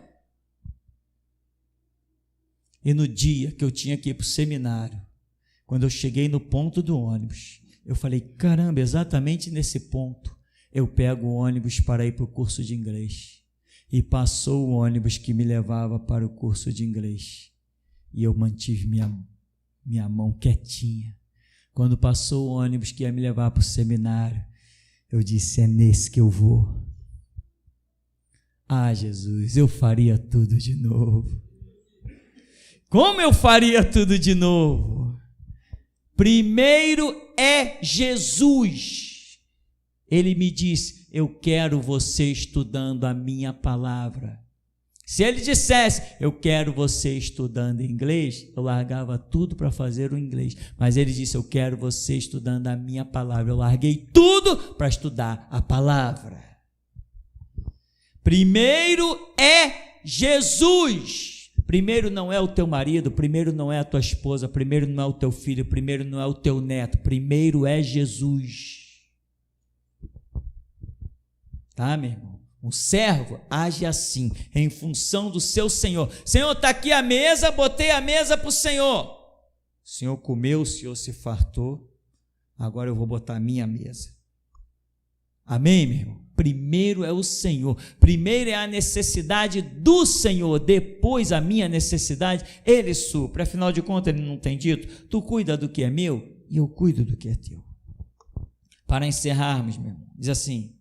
E no dia que eu tinha que ir para o seminário, quando eu cheguei no ponto do ônibus, eu falei: caramba, exatamente nesse ponto eu pego o ônibus para ir para o curso de inglês. E passou o ônibus que me levava para o curso de inglês, e eu mantive minha mão quietinha. Quando passou o ônibus que ia me levar para o seminário, eu disse: é nesse que eu vou. Ah, Jesus, eu faria tudo de novo. Como eu faria tudo de novo? Primeiro é Jesus. Ele me disse: eu quero você estudando a minha palavra. Se ele dissesse: eu quero você estudando inglês, eu largava tudo para fazer o inglês. Mas ele disse: eu quero você estudando a minha palavra. Eu larguei tudo para estudar a palavra. Primeiro é Jesus. Primeiro não é o teu marido, primeiro não é a tua esposa, primeiro não é o teu filho, primeiro não é o teu neto, primeiro é Jesus. Tá, meu irmão? Um servo age assim, em função do seu Senhor. Senhor, está aqui a mesa, botei a mesa para o Senhor. O Senhor comeu, o Senhor se fartou, agora eu vou botar a minha mesa. Amém, meu irmão? Primeiro é o Senhor, primeiro é a necessidade do Senhor, depois a minha necessidade, Ele supre. Afinal de contas, Ele não tem dito, tu cuida do que é meu e eu cuido do que é teu. Para encerrarmos, meu irmão, diz assim,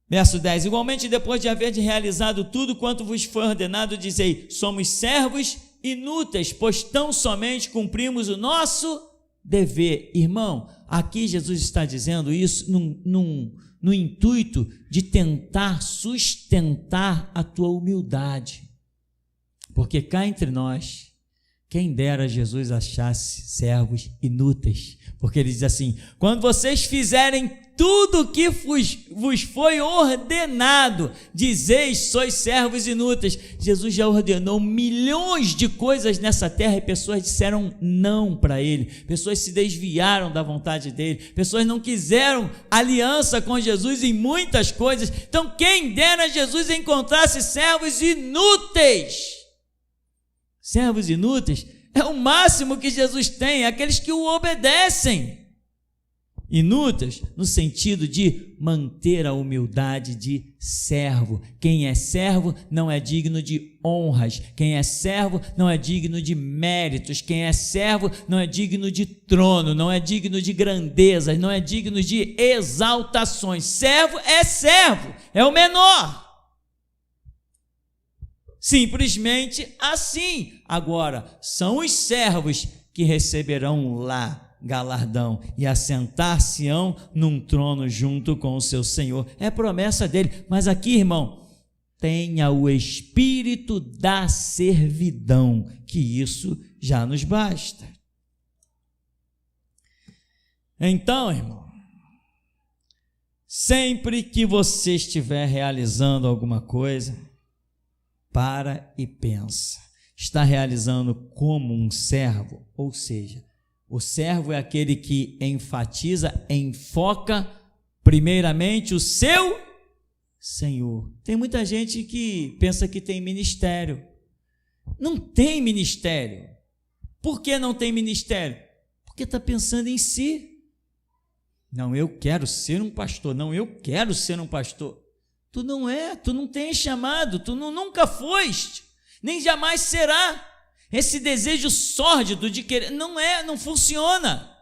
verso 10, igualmente depois de haver realizado tudo quanto vos foi ordenado, dizei, somos servos inúteis, pois tão somente cumprimos o nosso dever. Irmão, aqui Jesus está dizendo isso no intuito de tentar sustentar a tua humildade, porque cá entre nós, quem dera Jesus achasse servos inúteis, porque ele diz assim, quando vocês fizerem tudo o que vos foi ordenado, dizeis, sois servos inúteis. Jesus já ordenou milhões de coisas nessa terra e pessoas disseram não para ele, pessoas se desviaram da vontade dele, pessoas não quiseram aliança com Jesus em muitas coisas. Então quem dera Jesus encontrasse servos inúteis. Servos inúteis é o máximo que Jesus tem, aqueles que o obedecem. Inúteis no sentido de manter a humildade de servo. Quem é servo não é digno de honras, quem é servo não é digno de méritos, quem é servo não é digno de trono, não é digno de grandezas, não é digno de exaltações. Servo, é o menor. Simplesmente assim. Agora, são os servos que receberão lá galardão e assentar-se-ão num trono junto com o seu Senhor. É promessa dele. Mas aqui, irmão, tenha o espírito da servidão, que isso já nos basta. Então, irmão, sempre que você estiver realizando alguma coisa, para e pensa. Está realizando como um servo, ou seja, o servo é aquele que enfatiza, enfoca primeiramente o seu Senhor. Tem muita gente que pensa que tem ministério. Não tem ministério. Por que não tem ministério? Porque está pensando em si. Não, eu quero ser um pastor. Não, eu quero ser um pastor. Tu não é, tu não tens chamado, tu nunca foste, nem jamais será. Esse desejo sórdido de querer, não funciona.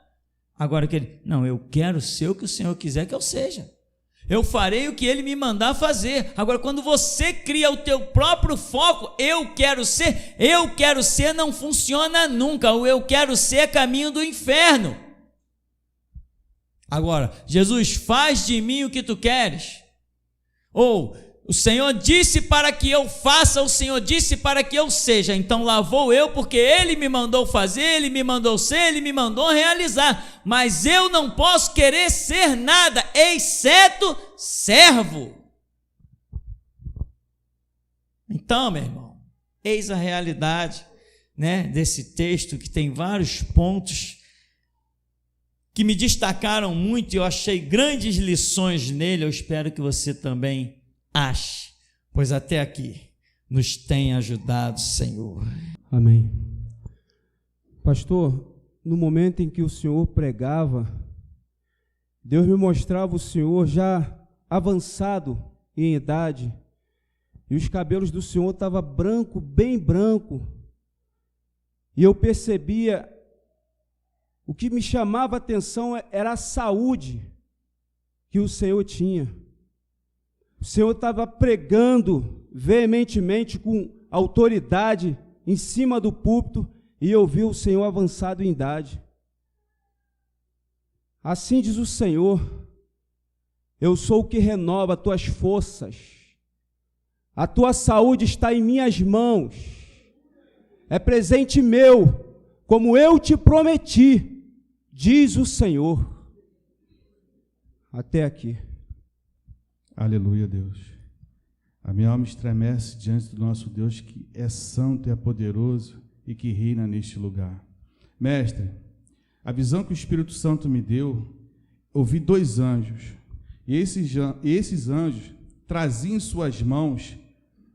Agora, não, eu quero ser o que o Senhor quiser que eu seja. Eu farei o que Ele me mandar fazer. Agora, quando você cria o teu próprio foco, eu quero ser, não funciona nunca. O eu quero ser é caminho do inferno. Agora, Jesus, faz de mim o que tu queres. Ou, o Senhor disse para que eu faça, o Senhor disse para que eu seja, então lá vou eu, porque Ele me mandou fazer, Ele me mandou ser, Ele me mandou realizar, mas eu não posso querer ser nada, exceto servo. Então, meu irmão, eis a realidade, desse texto, que tem vários pontos que me destacaram muito, e eu achei grandes lições nele. Eu espero que você também ache, pois até aqui nos tem ajudado, Senhor. Amém. Pastor, no momento em que o senhor pregava, Deus me mostrava o senhor já avançado em idade, e os cabelos do senhor estavam branco, bem branco, e eu percebia, o que me chamava a atenção era a saúde que o senhor tinha. O Senhor estava pregando veementemente, com autoridade, em cima do púlpito, e eu vi o Senhor avançado em idade. Assim diz o Senhor, eu sou o que renova as tuas forças, a tua saúde está em minhas mãos, é presente meu, como eu te prometi, diz o Senhor. Até aqui. Aleluia, Deus. A minha alma estremece diante do nosso Deus, que é santo e é poderoso e que reina neste lugar. Mestre, a visão que o Espírito Santo me deu, eu vi 2 anjos, e esses anjos traziam em suas mãos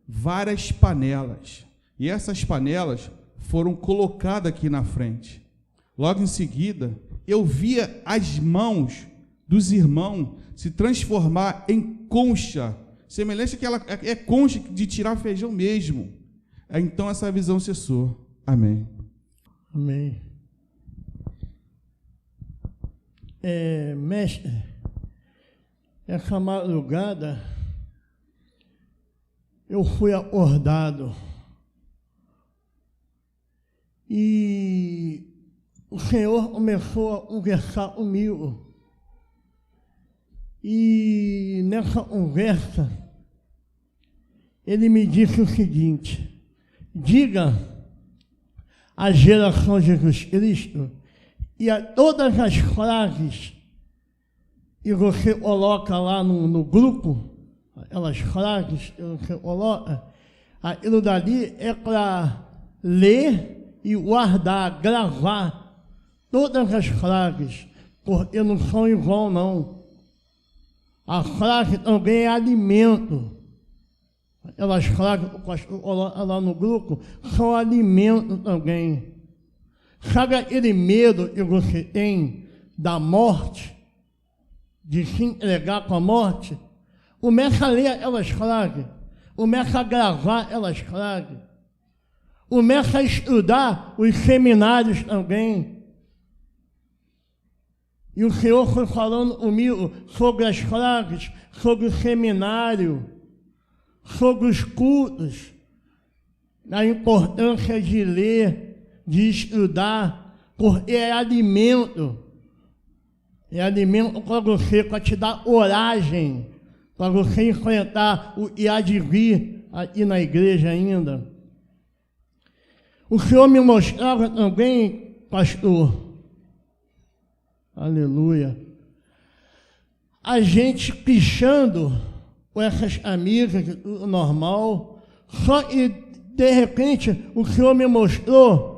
várias panelas, e essas panelas foram colocadas aqui na frente. Logo em seguida, eu via as mãos dos irmãos se transformar em concha, semelhante àquela concha de tirar feijão mesmo. Então essa visão cessou. Amém. Amém. Mestre, essa madrugada eu fui acordado e o Senhor começou a conversar comigo. E nessa conversa, ele me disse o seguinte: diga à geração de Jesus Cristo e a todas as frases, e você coloca lá no grupo, aquelas frases que você coloca, aquilo dali é para ler e guardar, gravar todas as frases, porque não são igual, não. A frase também é alimento. Aquelas frases que o pastor coloca lá no grupo são alimento também. Sabe aquele medo que você tem da morte, de se entregar com a morte? Começa a ler aquelas frases, começa a gravar aquelas frases, começa a estudar os seminários também. E o Senhor foi falando comigo sobre as frases, sobre o seminário, sobre os cultos, a importância de ler, de estudar, porque é alimento para você, para te dar coragem, para você enfrentar o que há de vir aqui na igreja ainda. O Senhor me mostrava também, pastor, aleluia, a gente pichando com essas amigas, tudo normal, só que de repente o Senhor me mostrou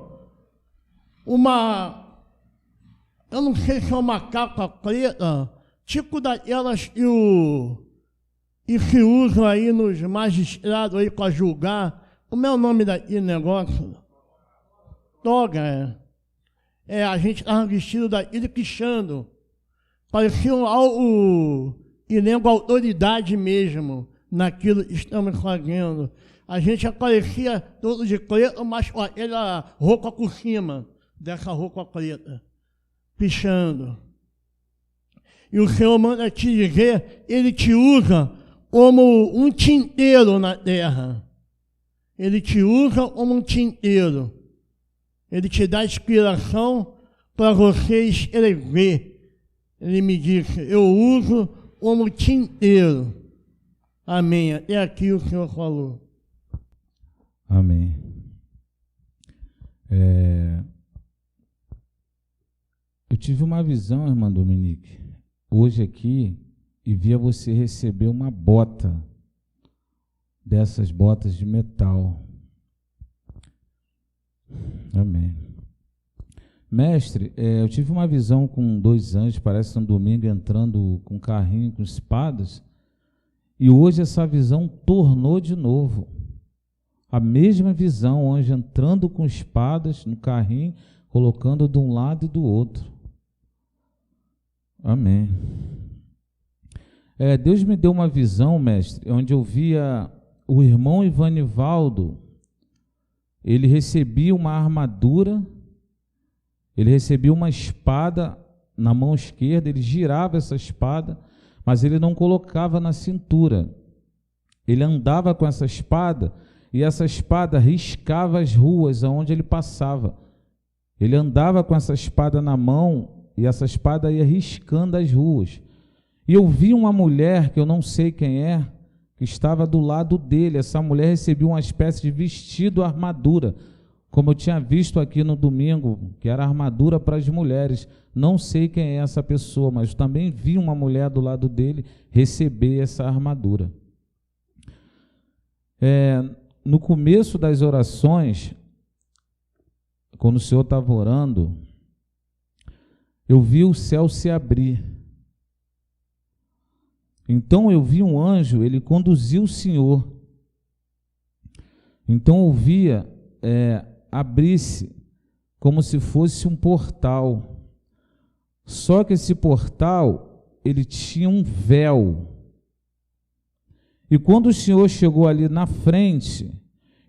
eu não sei se é uma capa preta, tipo daquelas que se usam aí nos magistrados aí para julgar. Como é o nome daquele negócio? Toga, a gente estava vestido daquele pichando. Parecia algo e lembra autoridade mesmo naquilo que estamos fazendo. A gente aparecia todo de preto, mas com aquela roupa por cima dessa roupa preta, pichando. E o Senhor manda te dizer, Ele te usa como um tinteiro na terra. Ele te usa como um tinteiro. Ele te dá inspiração para você escrever. Ele me disse, eu uso como tinteiro. Amém. Até aqui o Senhor falou. Amém. Eu tive uma visão, irmã Dominique, hoje aqui, e via você receber uma bota, dessas botas de metal. Amém. Mestre, eu tive uma visão com 2 anjos, parece um domingo, entrando com um carrinho, com espadas, e hoje essa visão tornou de novo. A mesma visão, o anjo entrando com espadas no carrinho, colocando de um lado e do outro. Amém. Deus me deu uma visão, mestre, onde eu via o irmão Ivanivaldo. Ele recebia uma armadura, ele recebia uma espada na mão esquerda, ele girava essa espada, mas ele não colocava na cintura. Ele andava com essa espada, e essa espada riscava as ruas aonde ele passava. Ele andava com essa espada na mão, e essa espada ia riscando as ruas. E eu vi uma mulher, que eu não sei quem é, que estava do lado dele. Essa mulher recebia uma espécie de vestido, armadura, como eu tinha visto aqui no domingo, que era armadura para as mulheres. Não sei quem é essa pessoa, mas também vi uma mulher do lado dele receber essa armadura. no começo das orações, quando o Senhor estava orando, eu vi o céu se abrir. Então eu vi um anjo, ele conduziu o Senhor. Então eu via abrir-se como se fosse um portal. Só que esse portal, ele tinha um véu. E quando o Senhor chegou ali na frente,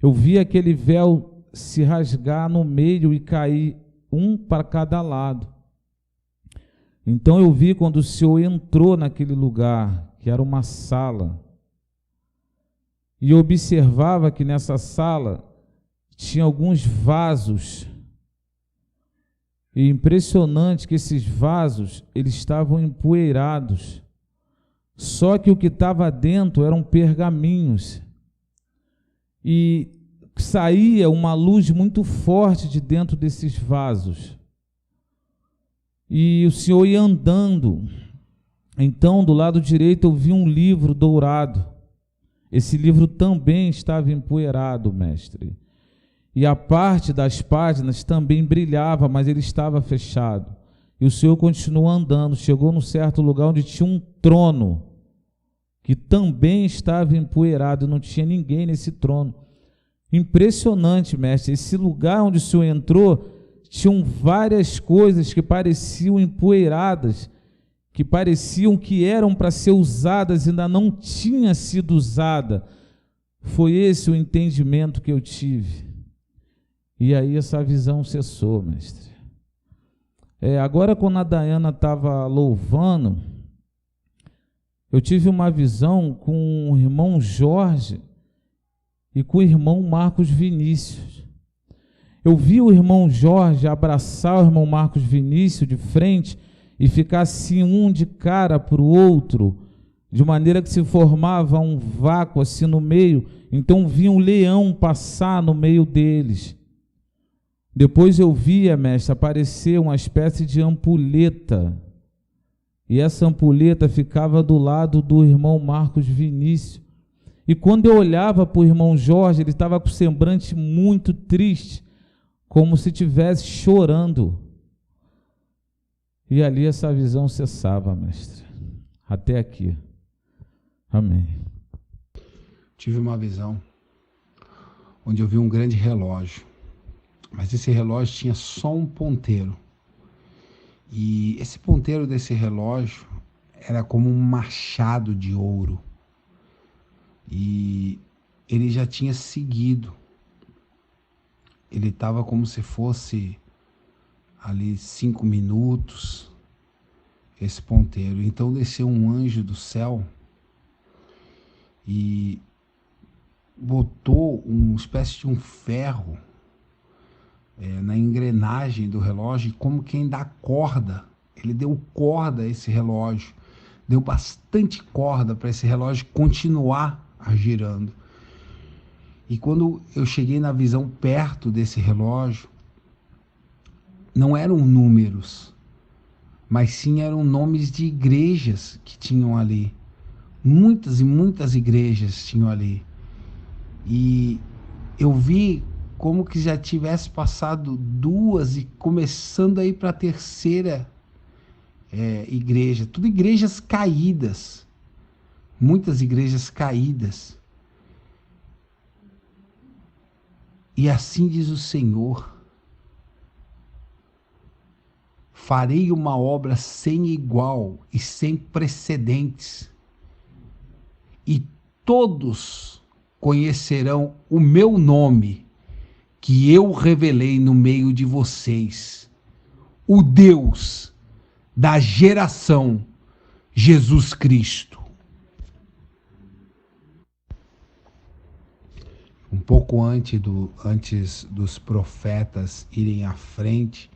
eu vi aquele véu se rasgar no meio e cair um para cada lado. Então eu vi quando o Senhor entrou naquele lugar, que era uma sala, e eu observava que nessa sala tinha alguns vasos, e impressionante que esses vasos, eles estavam empoeirados, só que o que estava dentro eram pergaminhos, e saía uma luz muito forte de dentro desses vasos, e o Senhor ia andando. Então, do lado direito, eu vi um livro dourado. Esse livro também estava empoeirado, mestre. E a parte das páginas também brilhava, mas ele estava fechado. E o Senhor continuou andando, chegou num certo lugar onde tinha um trono, que também estava empoeirado, não tinha ninguém nesse trono. Impressionante, mestre. Esse lugar onde o Senhor entrou, tinham várias coisas que pareciam empoeiradas, que pareciam que eram para ser usadas, ainda não tinha sido usada. Foi esse o entendimento que eu tive. E aí essa visão cessou, mestre. Agora, quando a Dayana estava louvando, eu tive uma visão com o irmão Jorge e com o irmão Marcos Vinícius. Eu vi o irmão Jorge abraçar o irmão Marcos Vinícius de frente e ficar assim, um de cara para o outro, de maneira que se formava um vácuo assim no meio. Então vinha um leão passar no meio deles. Depois eu via, mestre, aparecer uma espécie de ampulheta, e essa ampulheta ficava do lado do irmão Marcos Vinícius. E quando eu olhava para o irmão Jorge, ele estava com o semblante muito triste, como se estivesse chorando. E ali essa visão cessava, mestre. Até aqui. Amém. Tive uma visão onde eu vi um grande relógio, mas esse relógio tinha só um ponteiro. E esse ponteiro desse relógio era como um machado de ouro. E ele já tinha seguido. Ele estava como se fosse ali 5 minutos, esse ponteiro. Então desceu um anjo do céu e botou uma espécie de um ferro na engrenagem do relógio, como quem dá corda. Ele deu corda a esse relógio, deu bastante corda para esse relógio continuar girando. E quando eu cheguei na visão perto desse relógio, não eram números, mas sim eram nomes de igrejas que tinham ali. Muitas e muitas igrejas tinham ali. E eu vi como que já tivesse passado 2 e começando a ir para a terceira igreja. Tudo igrejas caídas. Muitas igrejas caídas. E assim diz o Senhor: farei uma obra sem igual e sem precedentes, e todos conhecerão o meu nome, que eu revelei no meio de vocês, o Deus da geração, Jesus Cristo. Um pouco antes dos profetas irem à frente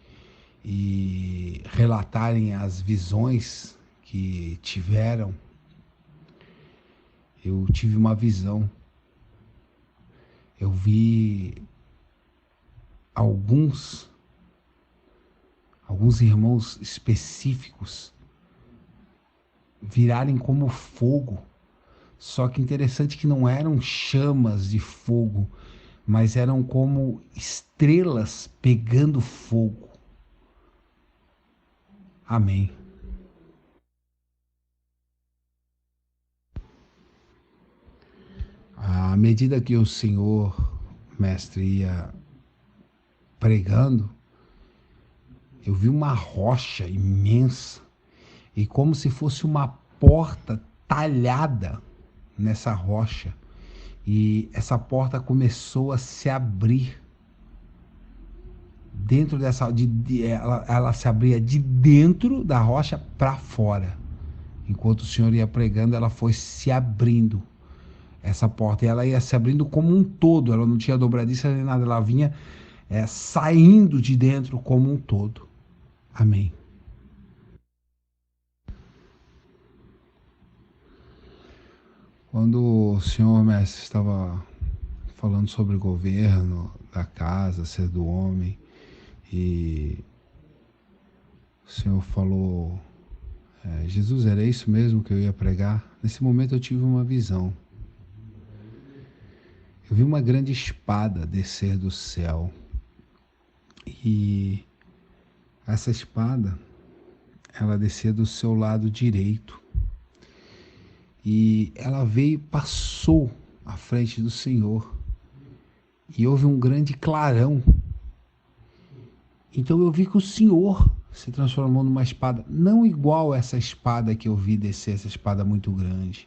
e relatarem as visões que tiveram, eu tive uma visão. Eu vi alguns irmãos específicos virarem como fogo, Só que interessante que não eram chamas de fogo, mas eram como estrelas pegando fogo. Amém. À medida que o Senhor, mestre, ia pregando, eu vi uma rocha imensa e como se fosse uma porta talhada nessa rocha. E essa porta começou a se abrir. Dentro dessa, ela se abria de dentro da rocha para fora. Enquanto o Senhor ia pregando, ela foi se abrindo, essa porta. E ela ia se abrindo como um todo. Ela não tinha dobradiça nem nada. Ela vinha saindo de dentro como um todo. Amém. Quando o senhor mestre estava falando sobre o governo da casa, ser do homem, e o senhor falou, Jesus, era isso mesmo que eu ia pregar? Nesse momento eu tive uma visão. Eu vi uma grande espada descer do céu, e essa espada, ela descia do seu lado direito. E ela veio e passou à frente do Senhor. E houve um grande clarão. Então eu vi que o Senhor se transformou numa espada, não igual essa espada que eu vi descer, essa espada muito grande.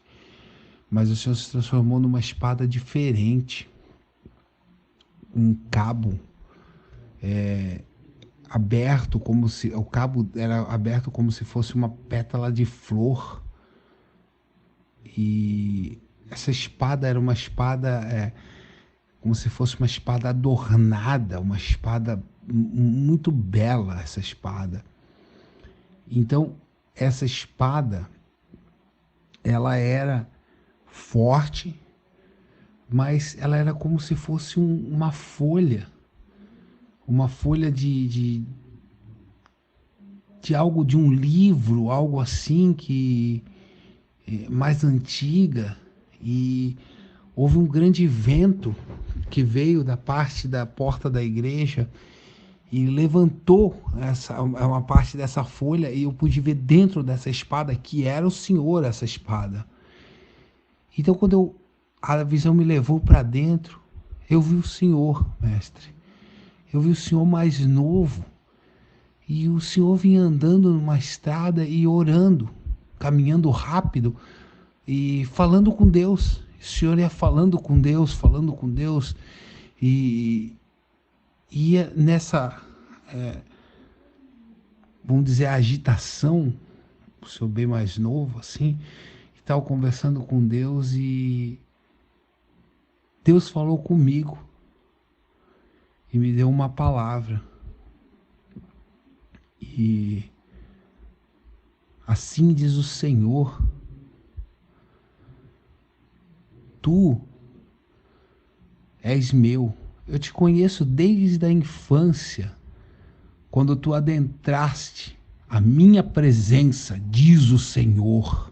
Mas o Senhor se transformou numa espada diferente. Um cabo aberto, como se... O cabo era aberto como se fosse uma pétala de flor. E essa espada era uma espada, como se fosse uma espada adornada, uma espada muito bela, essa espada. Então, essa espada, ela era forte, mas ela era como se fosse uma folha de algo, de um livro, algo assim que... mais antiga, e houve um grande vento que veio da parte da porta da igreja e levantou uma parte dessa folha, e eu pude ver dentro dessa espada que era o Senhor, essa espada. Então quando a visão me levou para dentro, eu vi o Senhor, mestre. Eu vi o Senhor mais novo, e o Senhor vinha andando numa estrada e orando, caminhando rápido e falando com Deus. O Senhor ia falando com Deus, e ia nessa, vamos dizer, agitação, o Senhor bem mais novo, assim, estava conversando com Deus, e Deus falou comigo e me deu uma palavra. E assim diz o Senhor: tu és meu. Eu te conheço desde a infância, quando tu adentraste a minha presença, diz o Senhor.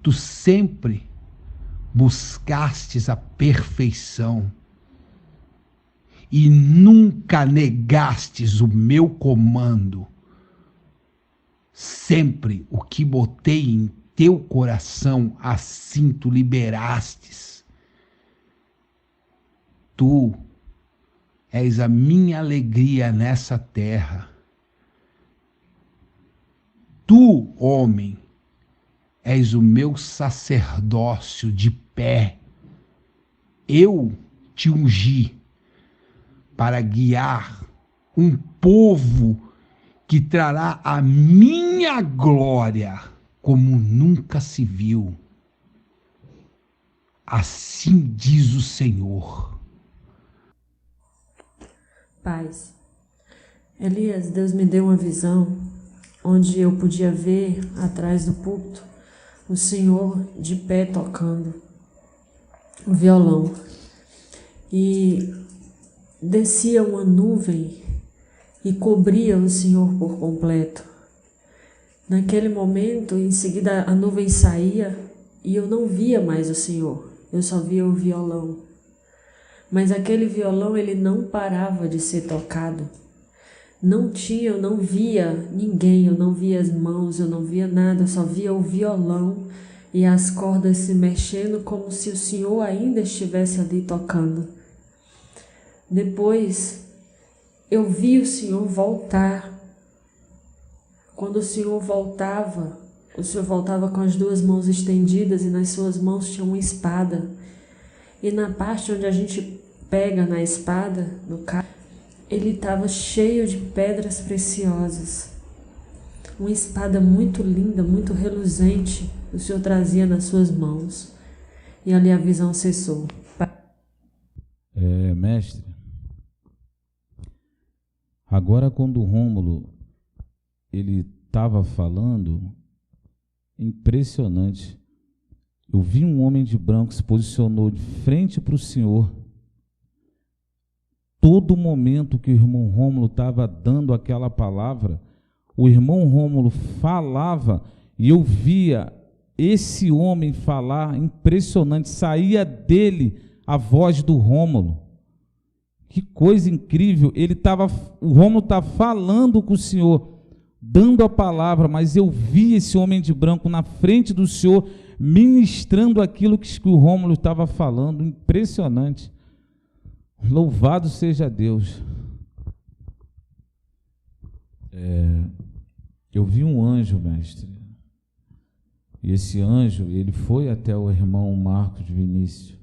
Tu sempre buscastes a perfeição e nunca negastes o meu comando. Sempre o que botei em teu coração, assim tu liberastes. Tu és a minha alegria nessa terra. Tu, homem, és o meu sacerdócio de pé. Eu te ungi para guiar um povo que trará a minha glória como nunca se viu. Assim diz o Senhor. Paz. Elias, Deus me deu uma visão onde eu podia ver atrás do púlpito o Senhor de pé tocando o violão. E descia uma nuvem e cobria o Senhor por completo. Naquele momento, em seguida, a nuvem saía e eu não via mais o Senhor, eu só via o violão. Mas aquele violão, ele não parava de ser tocado. Eu não via ninguém, eu não via as mãos, eu não via nada, eu só via o violão e as cordas se mexendo como se o Senhor ainda estivesse ali tocando. Depois, eu vi o Senhor voltar. Quando o Senhor voltava com as duas mãos estendidas e nas suas mãos tinha uma espada. E na parte onde a gente pega na espada, no cabo, ele estava cheio de pedras preciosas. Uma espada muito linda, muito reluzente, o Senhor trazia nas suas mãos. E ali a visão cessou. Mestre, agora quando o Rômulo ele estava falando, impressionante, eu vi um homem de branco se posicionou de frente para o Senhor. Todo momento que o irmão Rômulo estava dando aquela palavra, o irmão Rômulo falava e eu via esse homem falar, impressionante, saía dele a voz do Rômulo. Que coisa incrível, o Rômulo estava falando com o Senhor, dando a palavra, mas eu vi esse homem de branco na frente do Senhor, ministrando aquilo que o Rômulo estava falando, impressionante. Louvado seja Deus. Eu vi um anjo, mestre, e esse anjo, ele foi até o irmão Marcos Vinícius,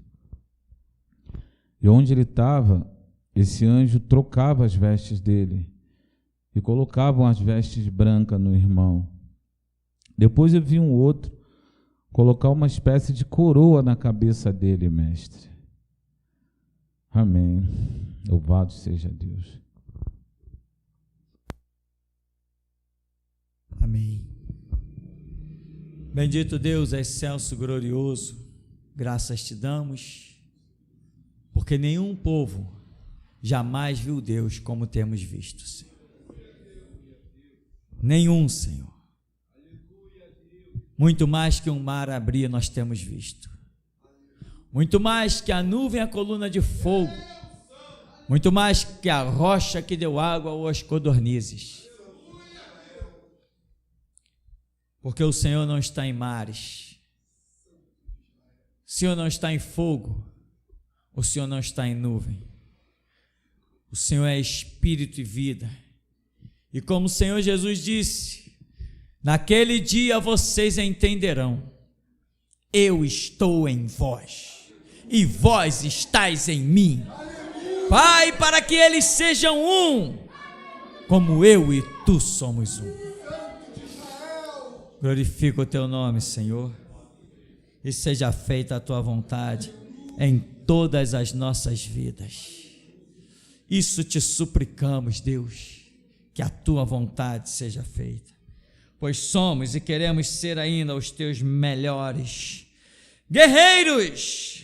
e onde ele estava, esse anjo trocava as vestes dele, e colocavam as vestes brancas no irmão. Depois eu vi um outro colocar uma espécie de coroa na cabeça dele, mestre. Amém. Louvado seja Deus. Amém. Bendito Deus, excelso, glorioso, graças te damos, porque nenhum povo jamais viu Deus como temos visto, Senhor. Nenhum, Senhor. Muito mais que um mar abrir nós temos visto. Muito mais que a nuvem e a coluna de fogo. Muito mais que a rocha que deu água aos codornizes. Porque o Senhor não está em mares. O Senhor não está em fogo. O Senhor não está em nuvem. O Senhor é espírito e vida. E como o Senhor Jesus disse, naquele dia vocês entenderão, eu estou em vós, e vós estáis em mim. Pai, para que eles sejam um, como eu e tu somos um. Glorifica o teu nome, Senhor, e seja feita a tua vontade em todas as nossas vidas. Isso te suplicamos, Deus, que a tua vontade seja feita, pois somos e queremos ser ainda os teus melhores guerreiros